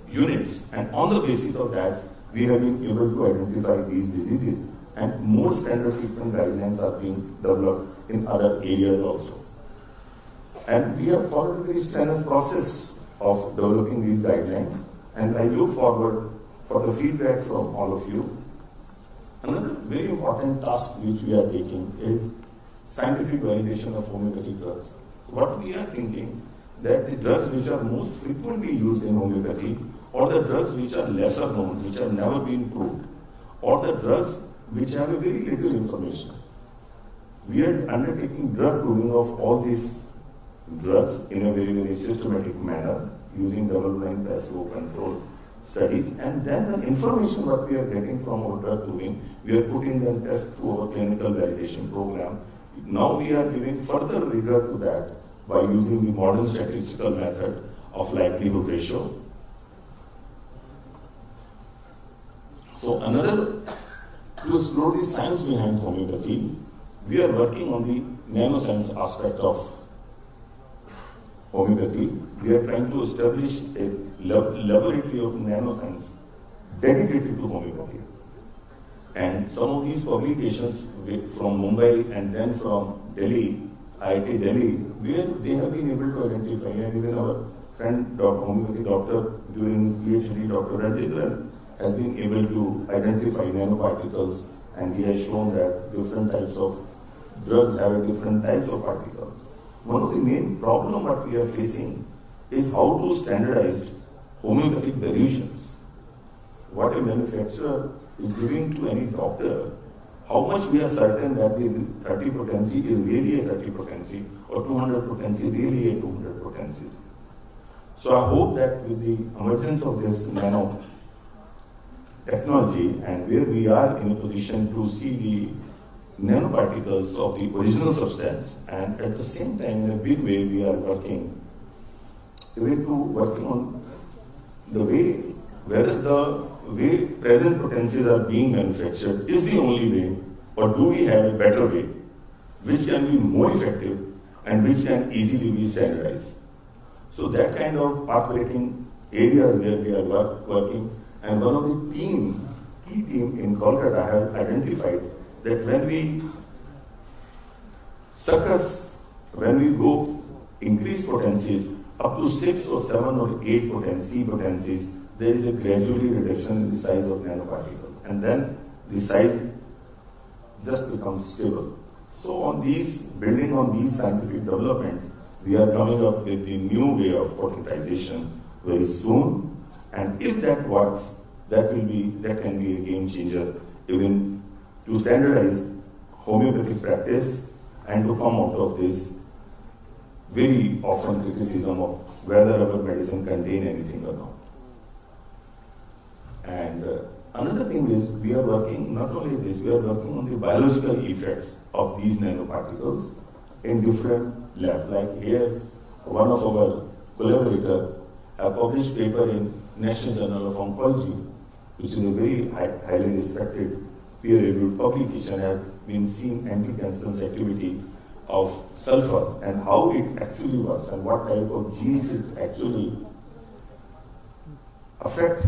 units, and on the basis of that, we have been able to identify these diseases, and more standard treatment guidelines are being developed in other areas also. And we have followed a very strenuous process of developing these guidelines, and I look forward for the feedback from all of you. Another very important task which we are taking is scientific validation of homeopathic drugs. What we are thinking, that the drugs which are most frequently used in homeopathy, or the drugs which are lesser known, which have never been proved, or the drugs which have a very little information. We are undertaking drug proving of all these drugs in a very, very systematic manner, using double-blind placebo-controlled studies, and then the information what we are getting from our drug doing, we are putting them test to our clinical validation program. Now we are giving further rigor to that by using the modern statistical method of likelihood ratio. So another, to explore the science behind homeopathy, we are working on the nanoscience aspect of homeopathy. We are trying to establish a laboratory of nanoscience dedicated to homeopathy. And some of these publications from Mumbai and then from Delhi, IIT Delhi, where they have been able to identify, and even our friend homeopathy doctor during his PhD, Dr. Rajendran, has been able to identify nanoparticles, and he has shown that different types of drugs have different types of particles. One of the main problems that we are facing is how to standardize homeopathic dilutions. What a manufacturer is giving to any doctor, how much we are certain that the 30 potency is really a 30 potency or 200 potency really a 200 potency. So I hope that with the emergence of this nano technology and where we are in a position to see the nanoparticles of the original substance, and at the same time in a big way we are working on the way, whether the way present potencies are being manufactured is the only way, or do we have a better way which can be more effective and which can easily be standardized. So that kind of path-breaking areas where we are working, and one of the key team in Kolkata have identified that when we go increase potencies up to 6 or 7 or 8 potencies, there is a gradually reduction in the size of nanoparticles, and then the size just becomes stable. So building on these scientific developments, we are coming up with the new way of potentization very soon, and if that works, that can be a game changer even to standardize homeopathic practice and to come out of this very often criticism of whether our medicine contain anything or not. And another thing is we are working, not only this, we are working on the biological effects of these nanoparticles in different labs. Like here, one of our collaborators have published paper in National Journal of Oncology, which is a very highly respected peer-reviewed publication, have been seeing anti-cancer activity of sulfur and how it actually works and what type of genes it actually affect.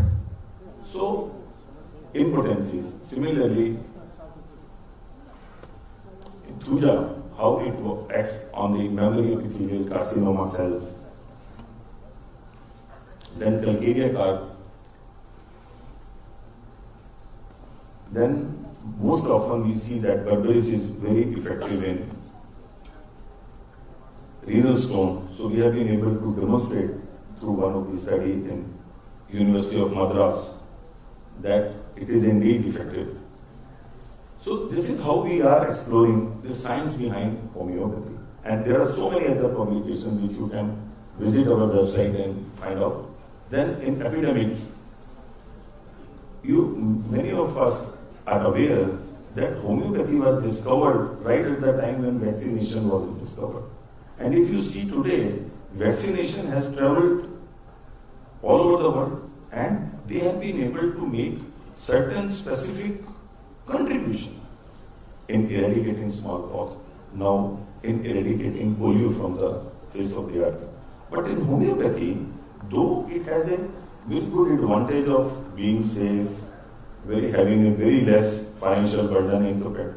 So, impotencies. Similarly, Thuja, how it acts on the mammary epithelial carcinoma cells. Then Calcarea carp. Then most often we see that berberis is very effective in renal stone. So we have been able to demonstrate through one of the studies in University of Madras that it is indeed effective. So this is how we are exploring the science behind homeopathy. And there are so many other publications which you can visit our website and find out. Then in epidemics, many of us are aware that homeopathy was discovered right at the time when vaccination was discovered. And if you see today, vaccination has traveled all over the world, and they have been able to make certain specific contribution in eradicating smallpox, now in eradicating polio from the face of the earth. But in homeopathy, though it has a very good advantage of being safe, having a very less financial burden in pocket,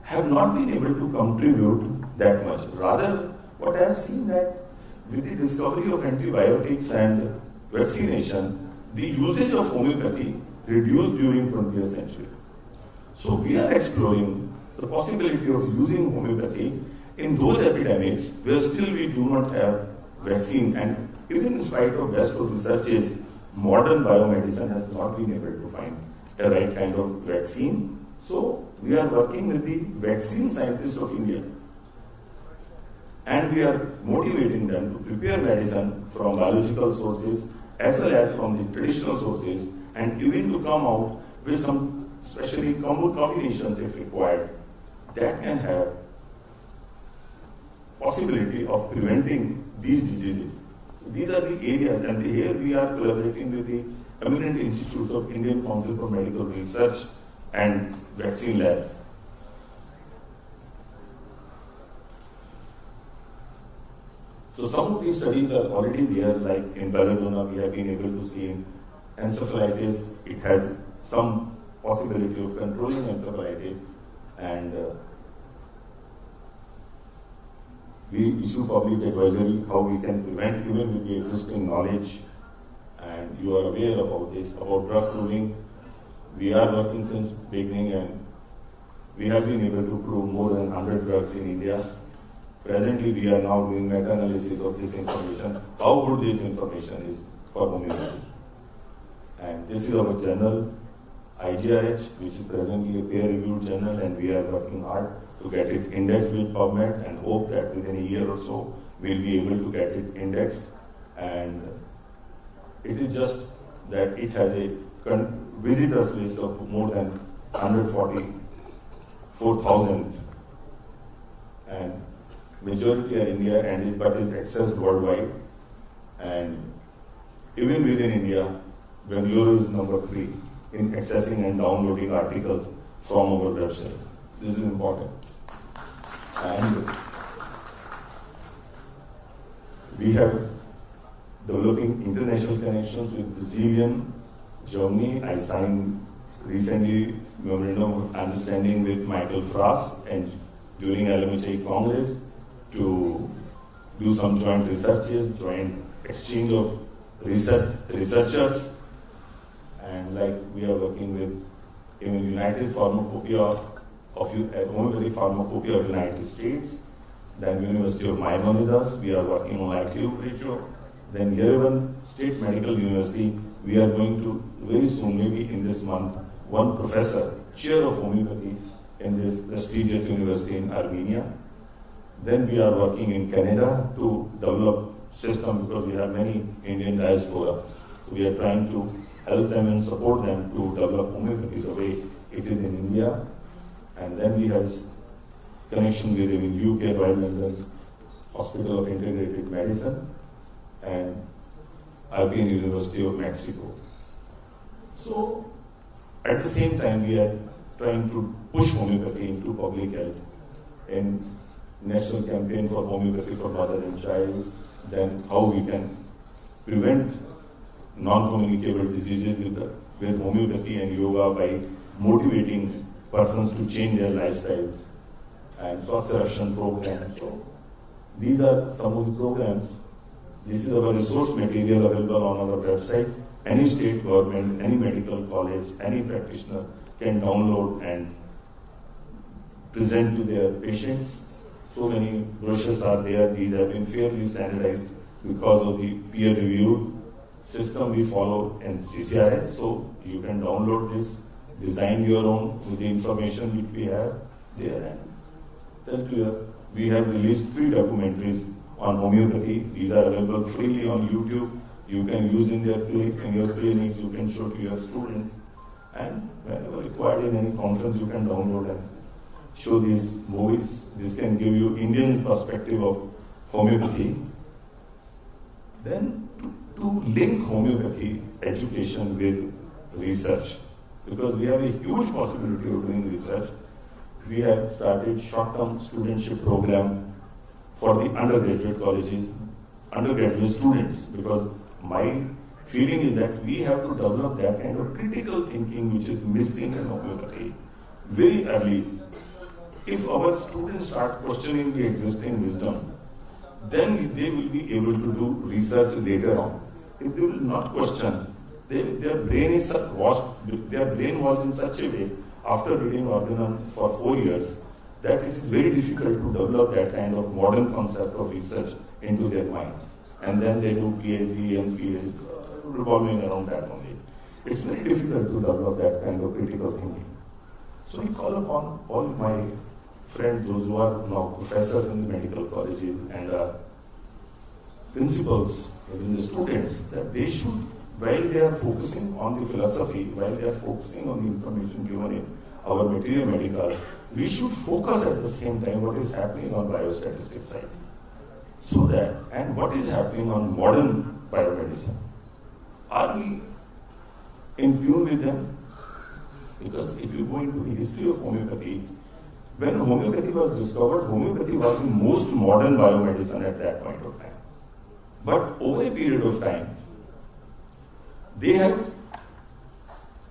have not been able to contribute that much. Rather, what I have seen that with the discovery of antibiotics and vaccination, the usage of homeopathy reduced during 20th century. So we are exploring the possibility of using homeopathy in those epidemics where still we do not have vaccine, and even in spite of best of researches, modern biomedicine has not been able to find a right kind of vaccine. So we are working with the vaccine scientists of India, and we are motivating them to prepare medicine from biological sources as well as from the traditional sources, and even to come out with some especially combo combinations if required, that can have possibility of preventing these diseases. So these are the areas, and here we are collaborating with the eminent institutes of Indian Council for Medical Research and vaccine labs. So some of these studies are already there, like in Belladonna, we have been able to see in encephalitis, it has some possibility of controlling encephalitis, and we issue public advisory how we can prevent even with the existing knowledge, and you are aware about this, about drug proving. We are working since beginning, and we have been able to prove more than 100 drugs in India. Presently, we are now doing meta-analysis of this information, how good this information is for homeopathy. And this is our journal, IGRH, which is presently a peer-reviewed journal, and we are working hard to get it indexed with PubMed, and hope that within a year or so, we'll be able to get it indexed. And it is just that it has a visitors list of more than 144,000, and majority are India, and but is accessed worldwide. And even within India, Bangalore is number 3 in accessing and downloading articles from our website. This is important. And we have developing international connections with Brazilian, Germany. I signed recently memorandum of understanding with Michael Frost and during LMHA Congress to do some joint researches, joint exchange of researchers, and like we are working with even United Pharmacopoeia of Homeopathic Pharmacopoeia of United States, then University of Maimonides, we are working on likelihood ratio, then Yerevan State Medical University, we are going to very soon, maybe in this month, one professor, chair of homeopathy in this prestigious university in Armenia. Then we are working in Canada to develop system because we have many Indian diaspora. So we are trying to help them and support them to develop homeopathy the way it is in India. And then we have connection with in UK, Royal London Hospital of Integrated Medicine and Ibn University of Mexico. So at the same time, we are trying to push homeopathy into public health in national campaign for homeopathy for mother and child, then how we can prevent non-communicable diseases with homeopathy and yoga by motivating persons to change their lifestyles, and Swasthya Rakshan program. So these are some of the programs. This is our resource material available on our website. Any state government, any medical college, any practitioner can download and present to their patients. So many brochures are there. These have been fairly standardized because of the peer-reviewed system we follow in CCRS. So you can download this, design your own with the information which we have there, and tell to you. We have released 3 documentaries on homeopathy. These are available freely on YouTube. You can use in your clinics. You can show to your students, and whenever required in any conference, you can download and show these movies. This can give you Indian perspective of homeopathy. Then to link homeopathy education with research, because we have a huge possibility of doing research. We have started short-term studentship program for the undergraduate colleges, undergraduate students, because my feeling is that we have to develop that kind of critical thinking which is missing in homeopathy very early. If our students start questioning the existing wisdom, then they will be able to do research later on. If they will not question, their brain is brainwashed in such a way after reading Organon for 4 years that it is very difficult to develop that kind of modern concept of research into their mind. And then they do PhD and PhD revolving around that only. It's very difficult to develop that kind of critical thinking. So I call upon all my friends, those who are now professors in the medical colleges and are principals even the students, that they should, while they are focusing on the philosophy, while they are focusing on the information given in our Materia Medica, we should focus at the same time what is happening on biostatistics side. So that, and what is happening on modern biomedicine. Are we in tune with them? Because if you go into the history of homeopathy, when homeopathy was discovered, homeopathy was the most modern biomedicine at that point of time. But over a period of time, they have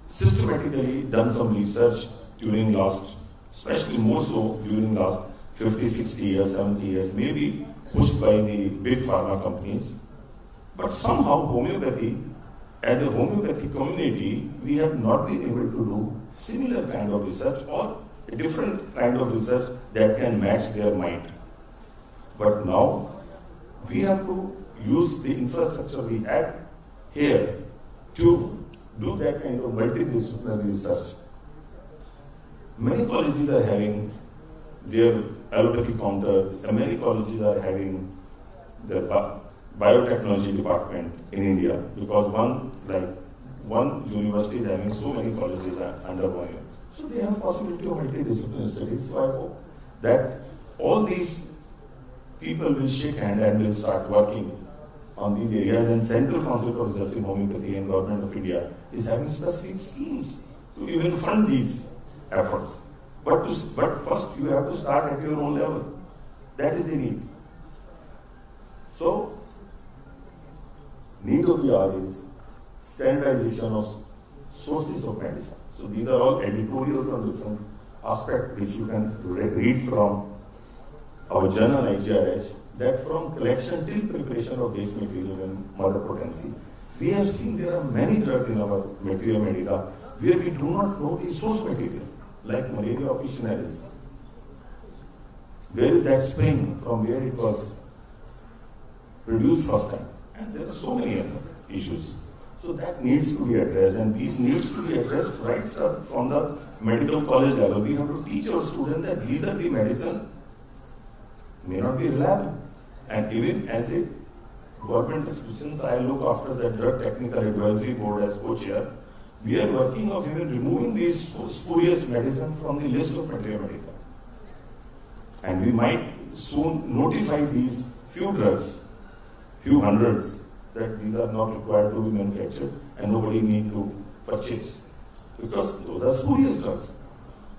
systematically done some research during last, especially more so during last 50, 60 years, 70 years, maybe pushed by the big pharma companies. But somehow homeopathy, as a homeopathic community, we have not been able to do similar kind of research or a different kind of research that can match their mind. But now we have to use the infrastructure we have here to do that kind of multidisciplinary research. Many colleges are having their allopathy counter, many colleges are having their biotechnology department in India, because one university is having so many colleges under one year. So they have possibility of multidisciplinary studies. So I hope that all these people will shake hand and will start working on these areas. And Central Council for Research in Homeopathy and Government of India is having specific schemes to even fund these efforts. But first you have to start at your own level. That is the need. So, need of the hour is standardization of sources of medicine. So these are all editorials on different aspects which you can read from our journal IGRH, that from collection till preparation of base material and mother potency, we have seen there are many drugs in our Materia Medica where we do not know the source material, like Malaria officinalis. Where is that spring from where it was produced first time? And there are so many other issues. So that needs to be addressed, and these needs to be addressed right from the medical college level. We have to teach our students that these are the medicine may not be reliable. And even as a government institutions, I look after the Drug Technical Advisory Board as co-chair. We are working of even removing these spurious medicine from the list of Materia Medica. And we might soon notify these few drugs, few hundreds, that these are not required to be manufactured and nobody need to purchase, because those are spurious drugs.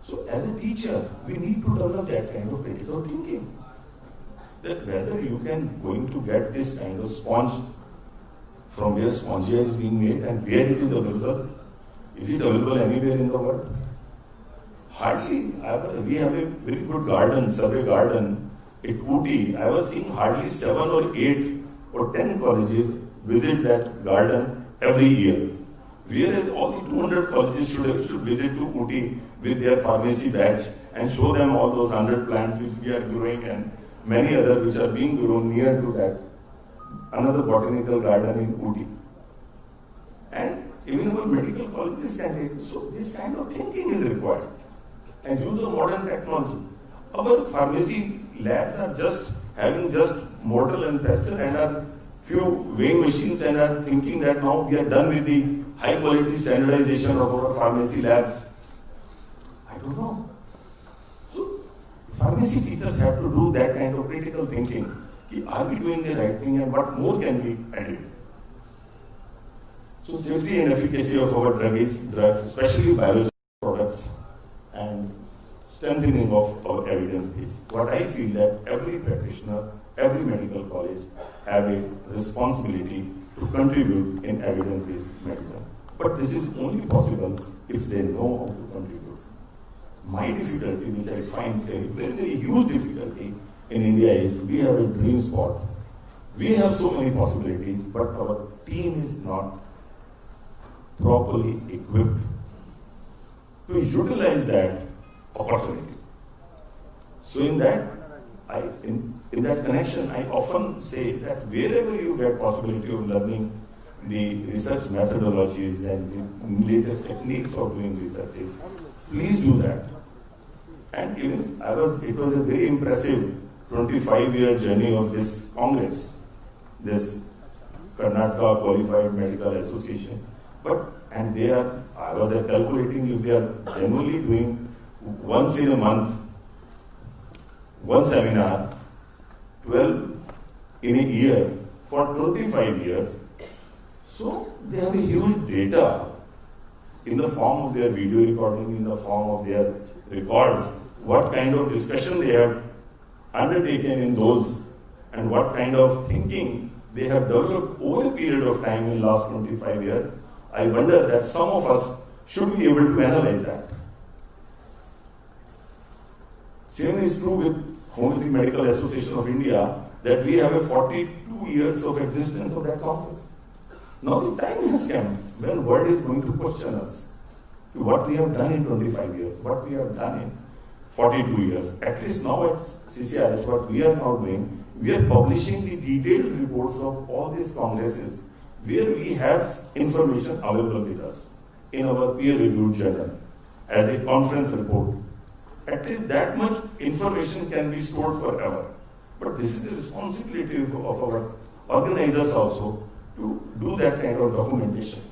So as a teacher, we need to develop that kind of critical thinking, that whether you can going to get this kind of sponge from where spongia is being made and where it is available. Is it available anywhere in the world? Hardly. We have a very good garden, survey garden at Ooty. I was seeing hardly 7 or 8 or 10 colleges visit that garden every year. Whereas all the 200 colleges should visit to Ooty with their pharmacy badge and show them all those 100 plants which we are growing and many other which are being grown near to that another botanical garden in Ooty. And even our medical colleges can take, so this kind of thinking is required. And use of modern technology. Our pharmacy labs are just having just mortar and pestle and are few weighing machines and are thinking that now we are done with the high quality standardization of our pharmacy labs. I don't know. So pharmacy teachers have to do that kind of critical thinking. Are we doing the right thing and what more can be added? So safety and efficacy of our drugs, especially biological products, and strengthening of our evidence base. What I feel that every practitioner, every medical college have a responsibility to contribute in evidence-based medicine. But this is only possible if they know how to contribute. My difficulty, which I find very huge difficulty in India, is we have a dream spot. We have so many possibilities, but our team is not properly equipped to utilize that opportunity. So in that connection, I often say that wherever you get possibility of learning the research methodologies and the latest techniques of doing research, please do that. And even it was a very impressive 25-year journey of this Congress, this Karnataka Qualified Medical Association. And they are, I was calculating if they are generally doing once in a month, one seminar, 12 in a year for 25 years. So they have a huge data in the form of their video recording, in the form of their records, what kind of discussion they have undertaken in those, and what kind of thinking they have developed over a period of time in the last 25 years. I wonder that some of us should be able to analyze that. Same is true with Homeopathy Medical Association of India, that we have a 42 years of existence of that congress. Now the time has come when the world is going to question us. What we have done in 25 years, what we have done in 42 years. At least now at CCRH, what we are now doing, we are publishing the detailed reports of all these congresses where we have information available with us in our peer-reviewed journal as a conference report. At least that much information can be stored forever. But this is the responsibility of our organizers also to do that kind of documentation.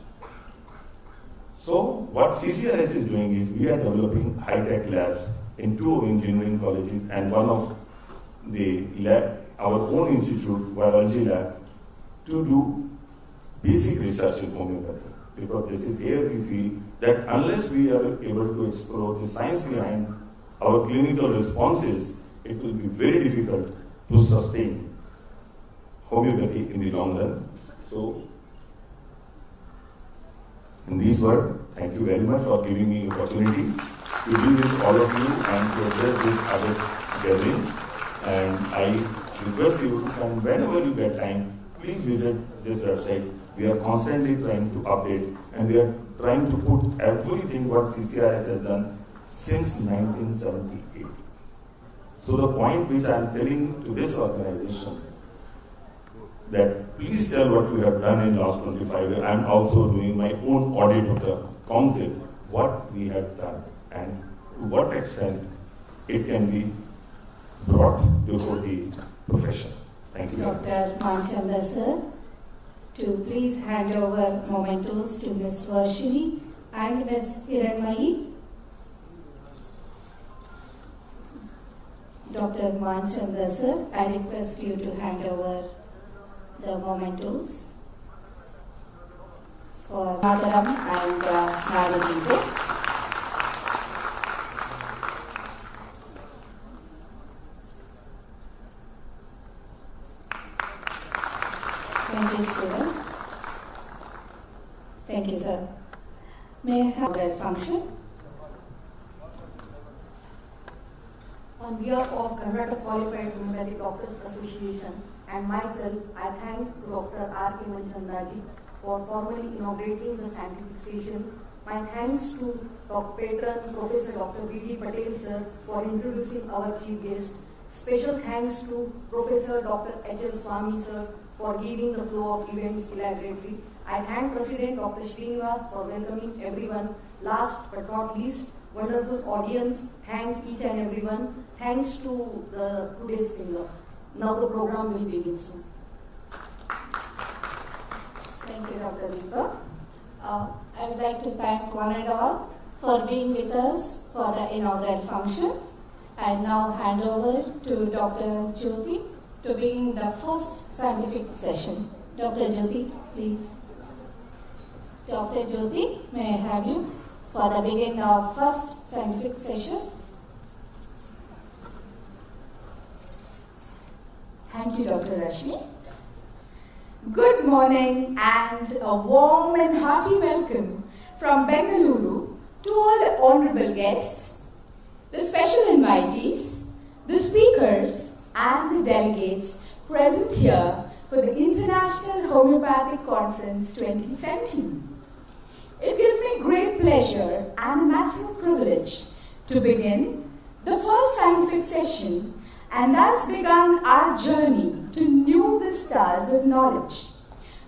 So what CCRH is doing is we are developing high-tech labs in 2 engineering colleges and one of the lab, our own institute, virology lab, to do basic research in homeopathy. Because this is here we feel that unless we are able to explore the science behind our clinical responses, it will be very difficult to sustain homeopathy in the long run. So, in these words, thank you very much for giving me the opportunity to be with all of you and to address this August gathering. And I request you to come whenever you get time, please visit this website. We are constantly trying to update and we are trying to put everything what CCRH has done since 1978. So the point which I am telling to this organization, that please tell what you have done in last 25 years. I am also doing my own audit of the council, what we have done and to what extent it can be brought before the profession. Thank you. Dr. Manchanda sir, to please hand over mementos to Ms. Varshini and Ms. Hiranmayi. Dr. Manchanda sir, I request you to hand over the mementos for Mataram and Nadu. Thank you, students. Thank you, sir. May I have that function? On behalf of Karnataka Qualified Homeopathic Doctors Association and myself, I thank Dr. R. K. Manchandaji for formally inaugurating the scientific session. My thanks to Dr. Patron Professor Dr. B.D. Patel sir for introducing our chief guest. Special thanks to Professor Dr. H.L. Swami sir for giving the flow of events elaborately. I thank President Dr. Srinivas for welcoming everyone. Last but not least, wonderful audience, thank each and everyone. Thanks to the today's singer. Now the program will begin soon. Thank you, Dr. Deepa. I would like to thank one and all for being with us for the inaugural function. I now hand over to Dr. Jyoti to begin the first scientific session. Dr. Jyoti, please. Dr. Jyoti, may I have you for the beginning of first scientific session? Thank you, Dr. Rashmi. Good morning and a warm and hearty welcome from Bengaluru to all the honorable guests, the special invitees, the speakers and the delegates present here for the International Homeopathic Conference 2017. It gives me great pleasure and a massive privilege to begin the first scientific session and thus begun our journey to new vistas of knowledge.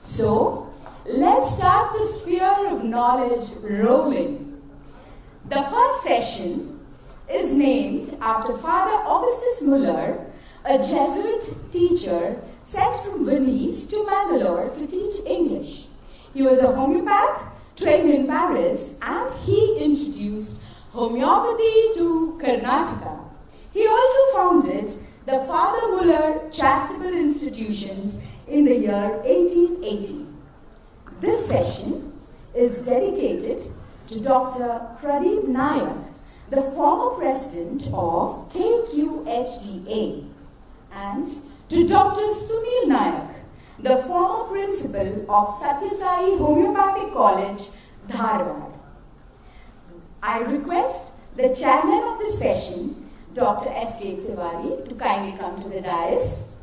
So, let's start the sphere of knowledge rolling. The first session is named after Father Augustus Müller, a Jesuit teacher sent from Venice to Mangalore to teach English. He was a homeopath trained in Paris, and he introduced homeopathy to Karnataka. He also founded the Father Muller Charitable Institutions in the year 1880. This session is dedicated to Dr. Pradeep Nayak, the former president of KQHDA, and to Dr. Sunil Nayak, the former principal of Satyasai Homeopathic College, Dharwad. I request the chairman of this session, Dr. S.K. Tiwari, to kindly come to the dais.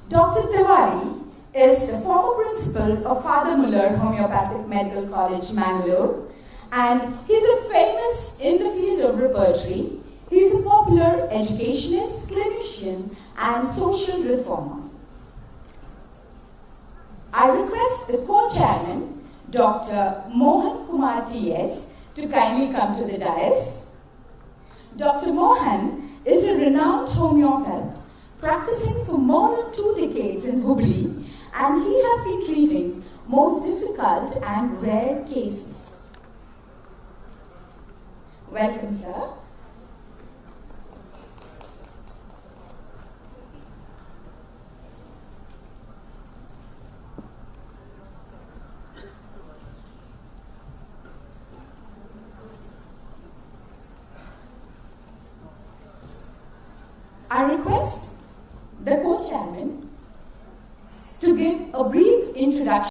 Dr. Tiwari is the former principal of Father Muller Homeopathic Medical College, Mangalore, and he's a famous in the field of repertory. He's a popular educationist, clinician, and social reformer. I request the co-chairman, Dr. Mohan Kumar T.S., to kindly come to the dais. Dr. Mohan is a renowned homeopath practicing for more than 2 decades in Hubli, and he has been treating most difficult and rare cases. Welcome, sir. I request the co-chairman to give a brief introduction